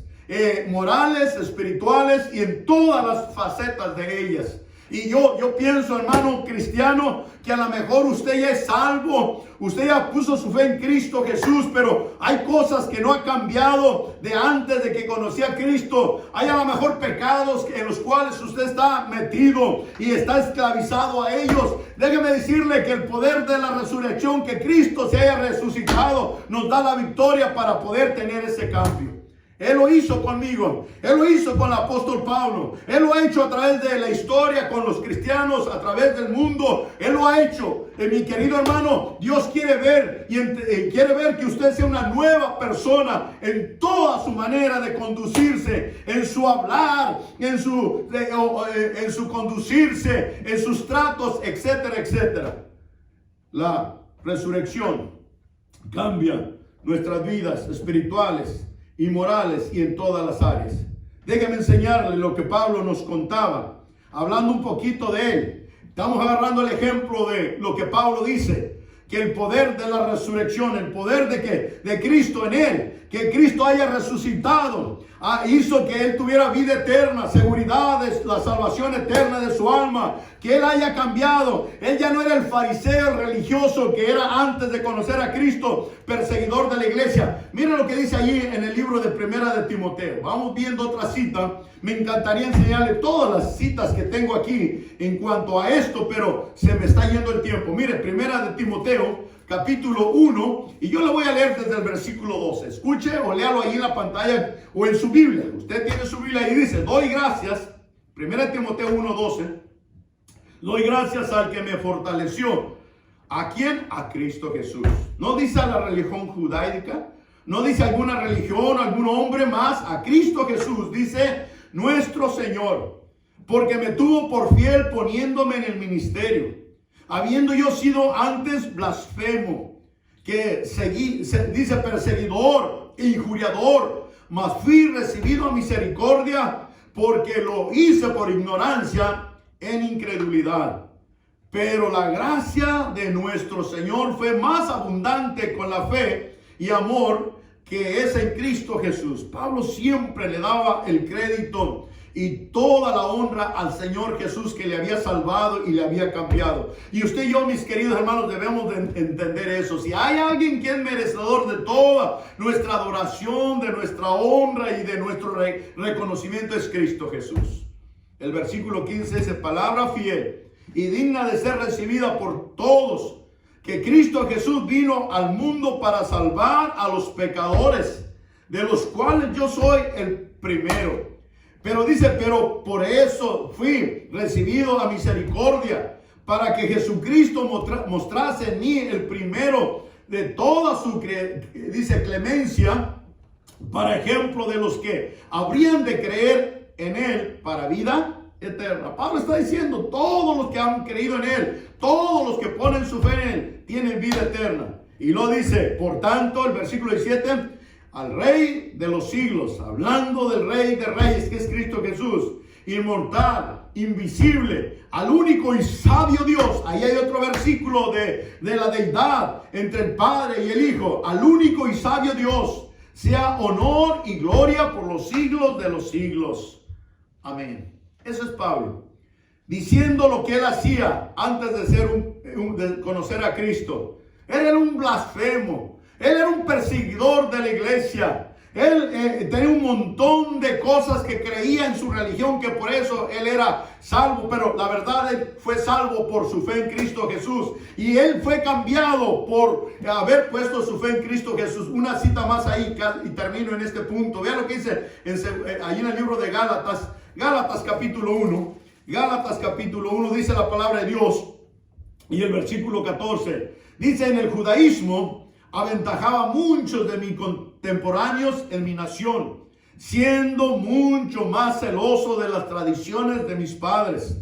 morales, espirituales y en todas las facetas de ellas. Y yo pienso, hermano cristiano, que a lo mejor usted ya es salvo, usted ya puso su fe en Cristo Jesús, pero hay cosas que no ha cambiado de antes de que conocía a Cristo. Hay a lo mejor pecados en los cuales usted está metido y está esclavizado a ellos. Déjeme decirle que el poder de la resurrección, que Cristo se haya resucitado, nos da la victoria para poder tener ese cambio. Él lo hizo conmigo, Él lo hizo con el apóstol Pablo, Él lo ha hecho a través de la historia con los cristianos, a través del mundo, Él lo ha hecho. Mi querido hermano, Dios quiere ver quiere ver que usted sea una nueva persona en toda su manera de conducirse, en su hablar, en su conducirse, en sus tratos, etcétera, etcétera. La resurrección cambia nuestras vidas espirituales y morales y en todas las áreas. Déjeme enseñarle lo que Pablo nos contaba, hablando un poquito de él. Estamos agarrando el ejemplo de lo que Pablo dice, que el poder de la resurrección, el poder de Cristo en él, que Cristo haya resucitado, hizo que él tuviera vida eterna, seguridad, la salvación eterna de su alma, que él haya cambiado. Él ya no era el fariseo religioso que era antes de conocer a Cristo, perseguidor de la iglesia. Miren lo que dice allí en el libro de Primera de Timoteo. Vamos viendo otra cita. Me encantaría enseñarle todas las citas que tengo aquí en cuanto a esto, pero se me está yendo el tiempo. Mire, Primera de Timoteo, capítulo 1, y yo le voy a leer desde el versículo 12. Escuche o léalo ahí en la pantalla o en su Biblia. Usted tiene su Biblia y dice: doy gracias, 1 Timoteo 1:12, doy gracias al que me fortaleció. ¿A quién? A Cristo Jesús. No dice a la religión judaica, no dice alguna religión, algún hombre más. A Cristo Jesús dice nuestro Señor, porque me tuvo por fiel poniéndome en el ministerio, habiendo yo sido antes blasfemo, que dice perseguidor e injuriador, mas fui recibido a misericordia, porque lo hice por ignorancia en incredulidad. Pero la gracia de nuestro Señor fue más abundante con la fe y amor que es en Cristo Jesús. Pablo siempre le daba el crédito y toda la honra al Señor Jesús, que le había salvado y le había cambiado. Y usted y yo, mis queridos hermanos, debemos de entender eso. Si hay alguien que es merecedor de toda nuestra adoración, de nuestra honra y de nuestro reconocimiento, es Cristo Jesús. El versículo 15 dice: palabra fiel y digna de ser recibida por todos, que Cristo Jesús vino al mundo para salvar a los pecadores, de los cuales yo soy el primero. Pero dice: pero por eso fui recibido a misericordia, para que Jesucristo mostrase en mí el primero de toda su clemencia, para ejemplo de los que habrían de creer en él para vida eterna. Pablo está diciendo: todos los que han creído en él, todos los que ponen su fe en él, tienen vida eterna. Y lo dice, por tanto, el versículo 17, al Rey de los siglos, hablando del Rey de Reyes, que es Cristo Jesús, inmortal, invisible, al único y sabio Dios. Ahí hay otro versículo de la deidad entre el Padre y el Hijo. Al único y sabio Dios sea honor y gloria por los siglos de los siglos. Amén. Eso es Pablo, diciendo lo que él hacía antes de de conocer a Cristo. Él era un blasfemo, él era un perseguidor de la iglesia. Él tenía un montón de cosas que creía en su religión, que por eso él era salvo, pero la verdad, él fue salvo por su fe en Cristo Jesús, y él fue cambiado por haber puesto su fe en Cristo Jesús. Una cita más ahí y termino en este punto. Vean lo que dice ahí en el libro de Gálatas capítulo 1. Gálatas capítulo 1 dice la palabra de Dios, y el versículo 14 dice: en el judaísmo aventajaba a muchos de mis contemporáneos en mi nación, siendo mucho más celoso de las tradiciones de mis padres.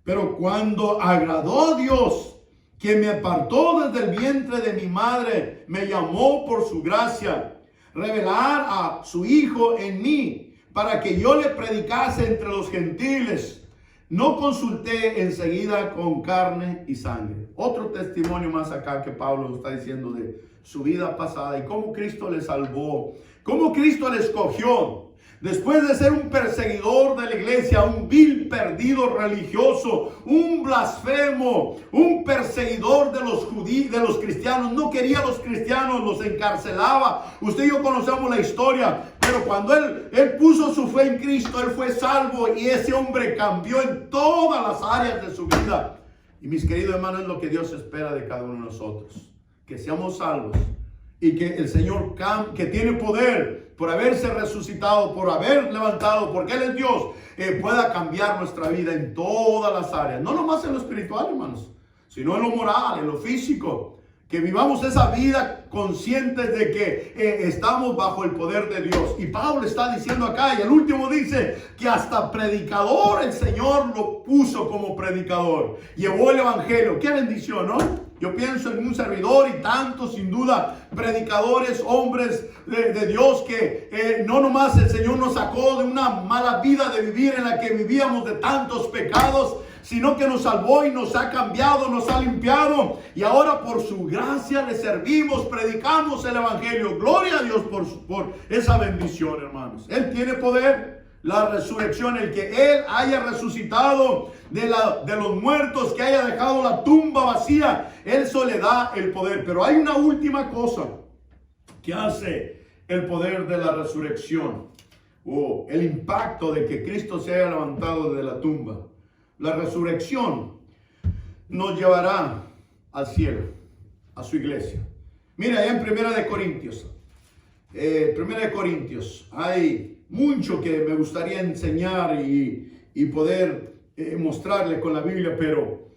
Pero cuando agradó a Dios, que me apartó desde el vientre de mi madre, me llamó por su gracia, revelar a su Hijo en mí, para que yo le predicase entre los gentiles. No consulté enseguida con carne y sangre. Otro testimonio más acá que Pablo está diciendo de su vida pasada y cómo Cristo le salvó, cómo Cristo le escogió. Después de ser un perseguidor de la iglesia, un vil perdido religioso, un blasfemo, un perseguidor de los judíos, de los cristianos. No quería a los cristianos, los encarcelaba. Usted y yo conocemos la historia. Pero cuando él puso su fe en Cristo, él fue salvo y ese hombre cambió en todas las áreas de su vida. Y mis queridos hermanos, es lo que Dios espera de cada uno de nosotros. Que seamos salvos y que el Señor, que tiene poder por haberse resucitado, por haber levantado, porque Él es Dios, pueda cambiar nuestra vida en todas las áreas. No nomás en lo espiritual, hermanos, sino en lo moral, en lo físico. Que vivamos esa vida conscientes de que estamos bajo el poder de Dios. Y Pablo está diciendo acá, y el último dice que hasta predicador el Señor lo puso como predicador. Llevó el evangelio. Qué bendición, ¿no? Yo pienso en un servidor y tantos, sin duda, predicadores, hombres de Dios que no nomás el Señor nos sacó de una mala vida de vivir en la que vivíamos de tantos pecados, sino que nos salvó y nos ha cambiado, nos ha limpiado. Y ahora por su gracia le servimos, predicamos el evangelio. Gloria a Dios por esa bendición, hermanos. Él tiene poder. La resurrección, el que Él haya resucitado de los muertos, que haya dejado la tumba vacía, Él solo le da el poder. Pero hay una última cosa que hace el poder de la resurrección, o el impacto de que Cristo se haya levantado de la tumba. La resurrección nos llevará al cielo, a su iglesia. Mira, allá en Primera de Corintios, hay mucho que me gustaría enseñar y poder mostrarle con la Biblia, pero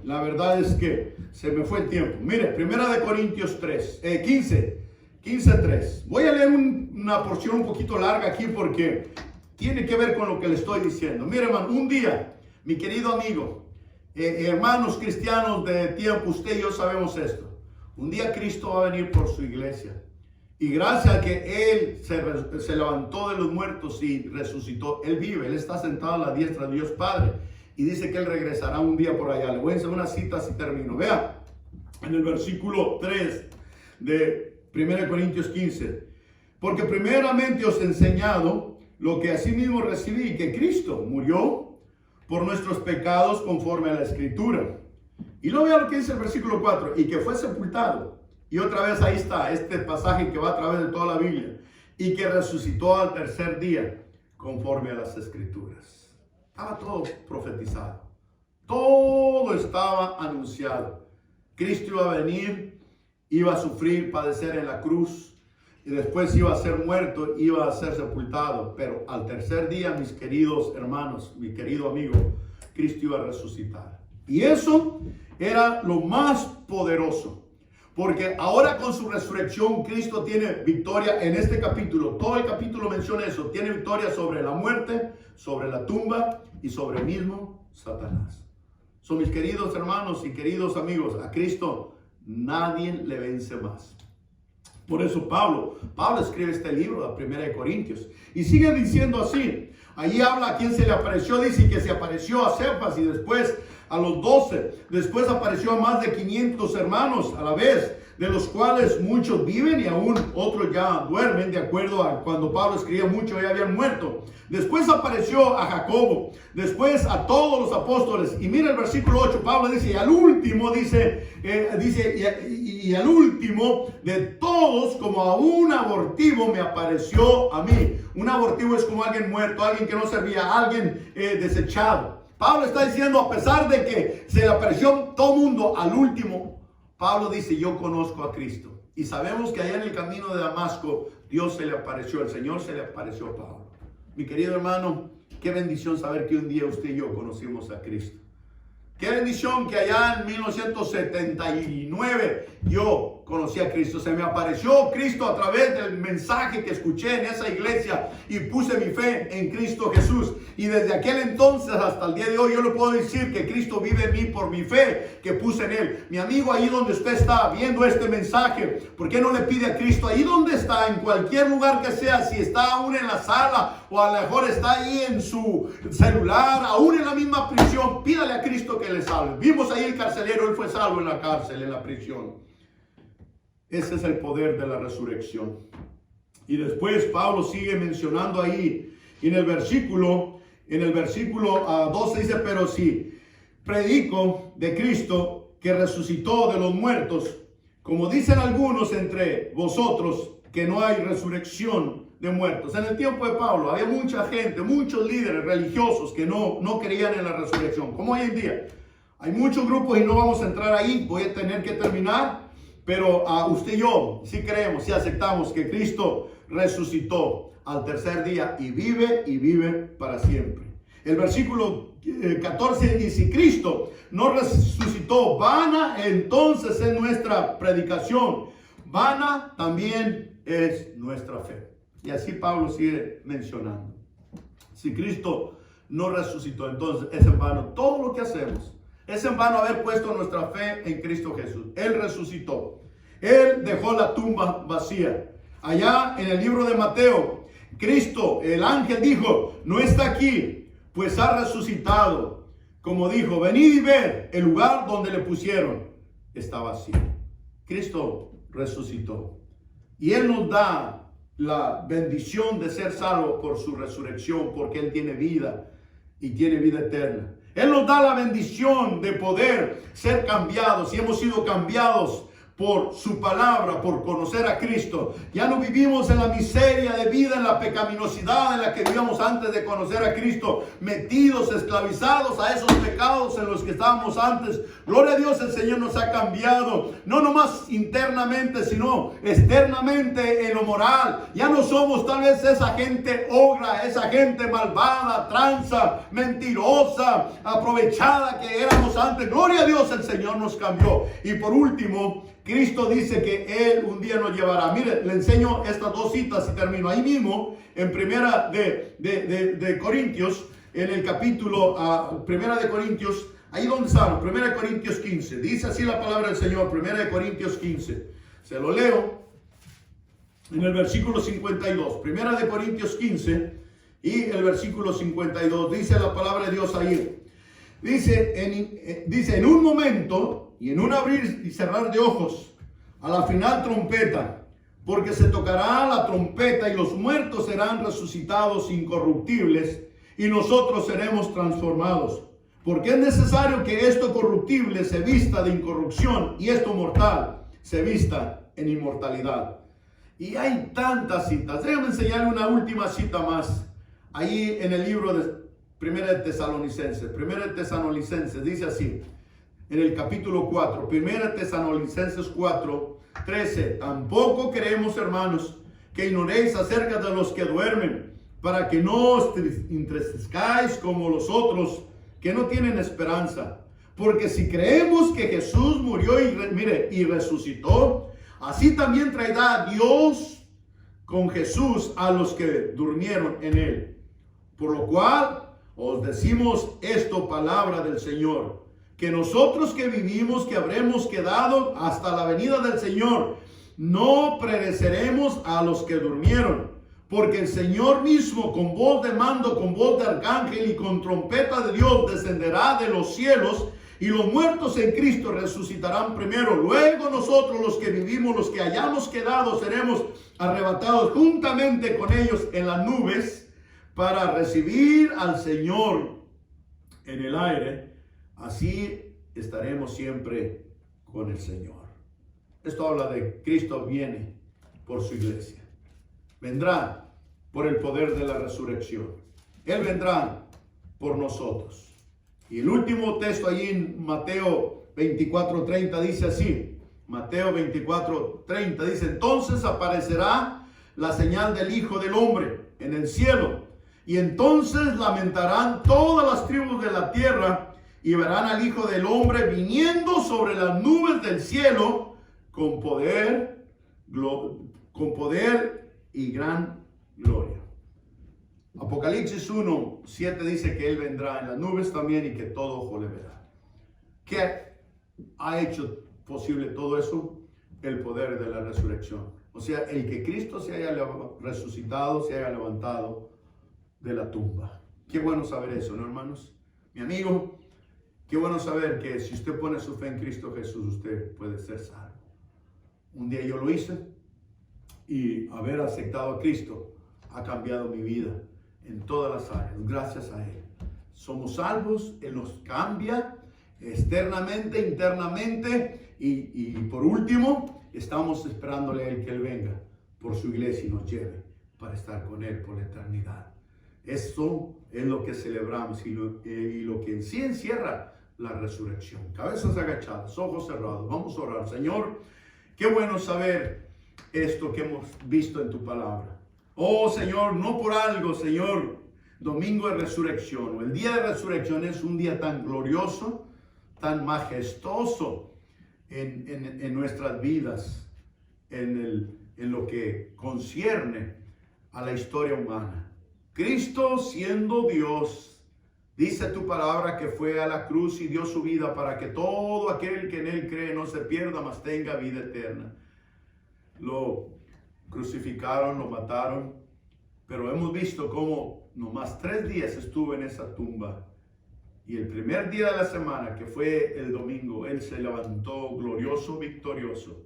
la verdad es que se me fue el tiempo. Mire, Primera de Corintios 15:3. Voy a leer una porción un poquito larga aquí porque tiene que ver con lo que le estoy diciendo. Mire, hermano, un día, mi querido amigo, hermanos cristianos de tiempo, usted y yo sabemos esto. Un día Cristo va a venir por su iglesia. Y gracias a que Él se levantó de los muertos y resucitó, Él vive, Él está sentado a la diestra de Dios Padre. Y dice que Él regresará un día por allá. Le voy a hacer una cita si termino. Vea, en el versículo 3 de 1 Corintios 15. Porque primeramente os he enseñado lo que asimismo recibí, que Cristo murió por nuestros pecados conforme a la Escritura. Y luego vea lo que dice el versículo 4. Y que fue sepultado. Y otra vez ahí está este pasaje que va a través de toda la Biblia. Y que resucitó al tercer día conforme a las Escrituras. Estaba todo profetizado. Todo estaba anunciado. Cristo iba a venir, iba a sufrir, padecer en la cruz. Y después iba a ser muerto, iba a ser sepultado. Pero al tercer día, mis queridos hermanos, mi querido amigo, Cristo iba a resucitar. Y eso era lo más poderoso. Porque ahora con su resurrección Cristo tiene victoria en este capítulo. Todo el capítulo menciona eso. Tiene victoria sobre la muerte, sobre la tumba y sobre el mismo Satanás. Son mis queridos hermanos y queridos amigos. A Cristo nadie le vence más. Por eso Pablo escribe este libro, la 1 Corintios. Y sigue diciendo así. Allí habla a quien se le apareció. Dice que se apareció a Cefas y después a los 12. Después apareció a más de 500 hermanos a la vez, de los cuales muchos viven y aún otros ya duermen. De acuerdo a cuando Pablo escribía, muchos ya habían muerto. Después apareció a Jacobo, después a todos los apóstoles. Y mira el versículo 8, Pablo dice, y al último y al último de todos, como a un abortivo me apareció a mí. Un abortivo es como alguien muerto, alguien que no servía, alguien desechado. Pablo está diciendo, a pesar de que se le apareció todo el mundo, al último, Pablo dice, yo conozco a Cristo. Y sabemos que allá en el camino de Damasco, Dios se le apareció, el Señor se le apareció a Pablo. Mi querido hermano, qué bendición saber que un día usted y yo conocimos a Cristo. Qué bendición que allá en 1979 yo conocí a Cristo. Se me apareció Cristo a través del mensaje que escuché en esa iglesia y puse mi fe en Cristo Jesús. Y desde aquel entonces hasta el día de hoy yo le puedo decir que Cristo vive en mí por mi fe que puse en Él. Mi amigo, ahí donde usted está viendo este mensaje, ¿por qué no le pide a Cristo ahí donde está, en cualquier lugar que sea, si está aún en la sala o a lo mejor está ahí en su celular, aún en la misma prisión, pídale a Cristo que le salve? Vimos ahí el carcelero, él fue salvo en la cárcel, en la prisión. Ese es el poder de la resurrección. Y después Pablo sigue mencionando ahí en el versículo en el versículo 12 dice, pero si predico de Cristo que resucitó de los muertos, como dicen algunos entre vosotros que no hay resurrección de muertos. En el tiempo de Pablo había mucha gente, muchos líderes religiosos que no creían en la resurrección, como hoy en día. Hay muchos grupos y no vamos a entrar ahí, voy a tener que terminar, pero usted y yo sí creemos, sí aceptamos que Cristo resucitó al tercer día y vive para siempre. El versículo 14 dice, si Cristo no resucitó, vana entonces es nuestra predicación, vana también es nuestra fe. Y así Pablo sigue mencionando. Si Cristo no resucitó, entonces es en vano todo lo que hacemos. Es en vano haber puesto nuestra fe en Cristo Jesús. Él resucitó. Él dejó la tumba vacía. Allá en el libro de Mateo, Cristo, el ángel dijo, no está aquí, pues ha resucitado. Como dijo, venid y ved, el lugar donde le pusieron está vacío. Cristo resucitó. Y Él nos da la bendición de ser salvos por su resurrección, porque Él tiene vida y tiene vida eterna. Él nos da la bendición de poder ser cambiados, y hemos sido cambiados por su palabra, por conocer a Cristo. Ya no vivimos en la miseria de vida, en la pecaminosidad en la que vivíamos antes de conocer a Cristo, metidos, esclavizados a esos pecados en los que estábamos antes. Gloria a Dios, el Señor nos ha cambiado, no nomás internamente, sino externamente en lo moral. Ya no somos tal vez esa gente ogra, esa gente malvada, tranza, mentirosa, aprovechada que éramos antes. Gloria a Dios, el Señor nos cambió. Y por último, Cristo dice que Él un día nos llevará. Mire, le enseño estas dos citas y termino. Ahí mismo, en primera de Corintios, en el capítulo primera de Corintios, ahí donde estamos, primera de Corintios 15. Dice así la palabra del Señor, primera de Corintios 15. Se lo leo en el versículo 52. Primera de Corintios 15 y el versículo 52. Dice la palabra de Dios ahí. Dice, en un momento y en un abrir y cerrar de ojos, a la final trompeta, porque se tocará la trompeta y los muertos serán resucitados incorruptibles y nosotros seremos transformados. Porque es necesario que esto corruptible se vista de incorrupción y esto mortal se vista en inmortalidad. Y hay tantas citas. Déjame enseñarle una última cita más. Ahí en el libro de Primera de Tesalonicenses. Primera de Tesalonicenses dice así, en el capítulo 4, Primera de Tesalonicenses 4, 13. Tampoco creemos, hermanos, que ignoréis acerca de los que duermen, para que no os entristezcáis como los otros que no tienen esperanza. Porque si creemos que Jesús murió y resucitó, así también traerá Dios con Jesús a los que durmieron en él. Por lo cual os decimos esto, palabra del Señor, que nosotros que vivimos, que habremos quedado hasta la venida del Señor, no pereceremos a los que durmieron. Porque el Señor mismo, con voz de mando, con voz de arcángel y con trompeta de Dios, descenderá de los cielos, y los muertos en Cristo resucitarán primero. Luego nosotros, los que vivimos, los que hayamos quedado, seremos arrebatados juntamente con ellos en las nubes para recibir al Señor en el aire. Así estaremos siempre con el Señor. Esto habla de Cristo viene por su iglesia. Vendrá por el poder de la resurrección. Él vendrá por nosotros. Y el último texto allí en Mateo 24:30 dice así. Mateo 24:30 dice, entonces aparecerá la señal del Hijo del Hombre en el cielo. Y entonces lamentarán todas las tribus de la tierra y verán al Hijo del Hombre viniendo sobre las nubes del cielo con poder y gran gloria. Apocalipsis 1:7 dice que Él vendrá en las nubes también y que todo ojo le verá. ¿Qué ha hecho posible todo eso? El poder de la resurrección. O sea, el que Cristo se haya resucitado, se haya levantado de la tumba. Qué bueno saber eso, ¿no, hermanos? Mi amigo, qué bueno saber que si usted pone su fe en Cristo Jesús, usted puede ser salvo. Un día yo lo hice y haber aceptado a Cristo ha cambiado mi vida en todas las áreas, gracias a Él. Somos salvos, Él nos cambia externamente, internamente y por último, estamos esperándole a Él que Él venga por su iglesia y nos lleve para estar con Él por la eternidad. Eso es lo que celebramos y lo que en sí encierra la resurrección. Cabezas agachadas, ojos cerrados. Vamos a orar. Señor, qué bueno saber esto que hemos visto en tu palabra. Oh Señor, no por algo, Señor, domingo de resurrección, o el día de resurrección es un día tan glorioso, tan majestuoso en nuestras vidas, en lo que concierne a la historia humana. Cristo siendo Dios, dice tu palabra que fue a la cruz y dio su vida para que todo aquel que en Él cree no se pierda, mas tenga vida eterna. Lo crucificaron, lo mataron, pero hemos visto cómo nomás 3 días estuvo en esa tumba. Y el primer día de la semana, que fue el domingo, Él se levantó glorioso, victorioso.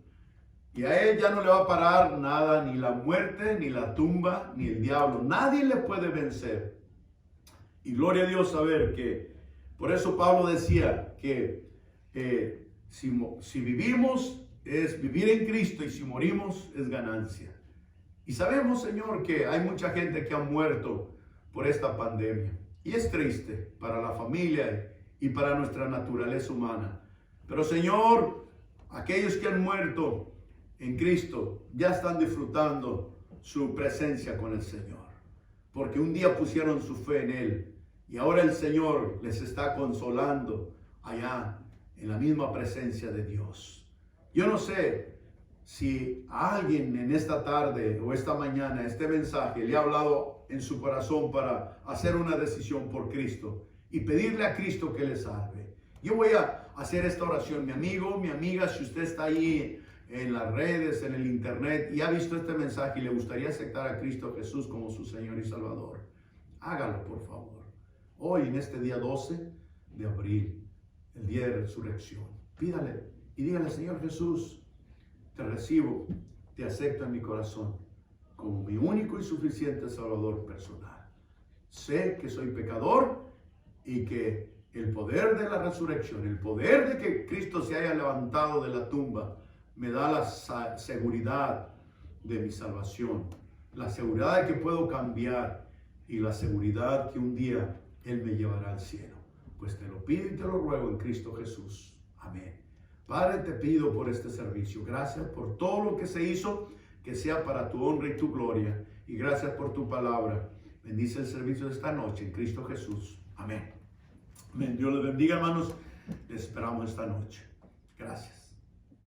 Y a Él ya no le va a parar nada, ni la muerte, ni la tumba, ni el diablo. Nadie le puede vencer. Y gloria a Dios saber que, por eso Pablo decía que si vivimos es vivir en Cristo y si morimos es ganancia. Y sabemos, Señor, que hay mucha gente que ha muerto por esta pandemia. Y es triste para la familia y para nuestra naturaleza humana. Pero, Señor, aquellos que han muerto en Cristo ya están disfrutando su presencia con el Señor. Porque un día pusieron su fe en Él. Y ahora el Señor les está consolando allá en la misma presencia de Dios. Yo no sé si a alguien en esta tarde o esta mañana este mensaje le ha hablado en su corazón para hacer una decisión por Cristo y pedirle a Cristo que le salve. Yo voy a hacer esta oración. Mi amigo, mi amiga, si usted está ahí en las redes, en el internet y ha visto este mensaje y le gustaría aceptar a Cristo Jesús como su Señor y Salvador, hágalo por favor. Hoy en este día 12 de abril, el día de resurrección, pídale y dígale: Señor Jesús, te recibo, te acepto en mi corazón como mi único y suficiente Salvador personal. Sé que soy pecador y que el poder de la resurrección, el poder de que Cristo se haya levantado de la tumba, me da la seguridad de mi salvación, la seguridad de que puedo cambiar y la seguridad que un día Él me llevará al cielo. Pues te lo pido y te lo ruego en Cristo Jesús. Amén. Padre, te pido por este servicio. Gracias por todo lo que se hizo, que sea para tu honra y tu gloria. Y gracias por tu palabra. Bendice el servicio de esta noche en Cristo Jesús. Amén. Amén. Dios les bendiga, hermanos. Les esperamos esta noche. Gracias.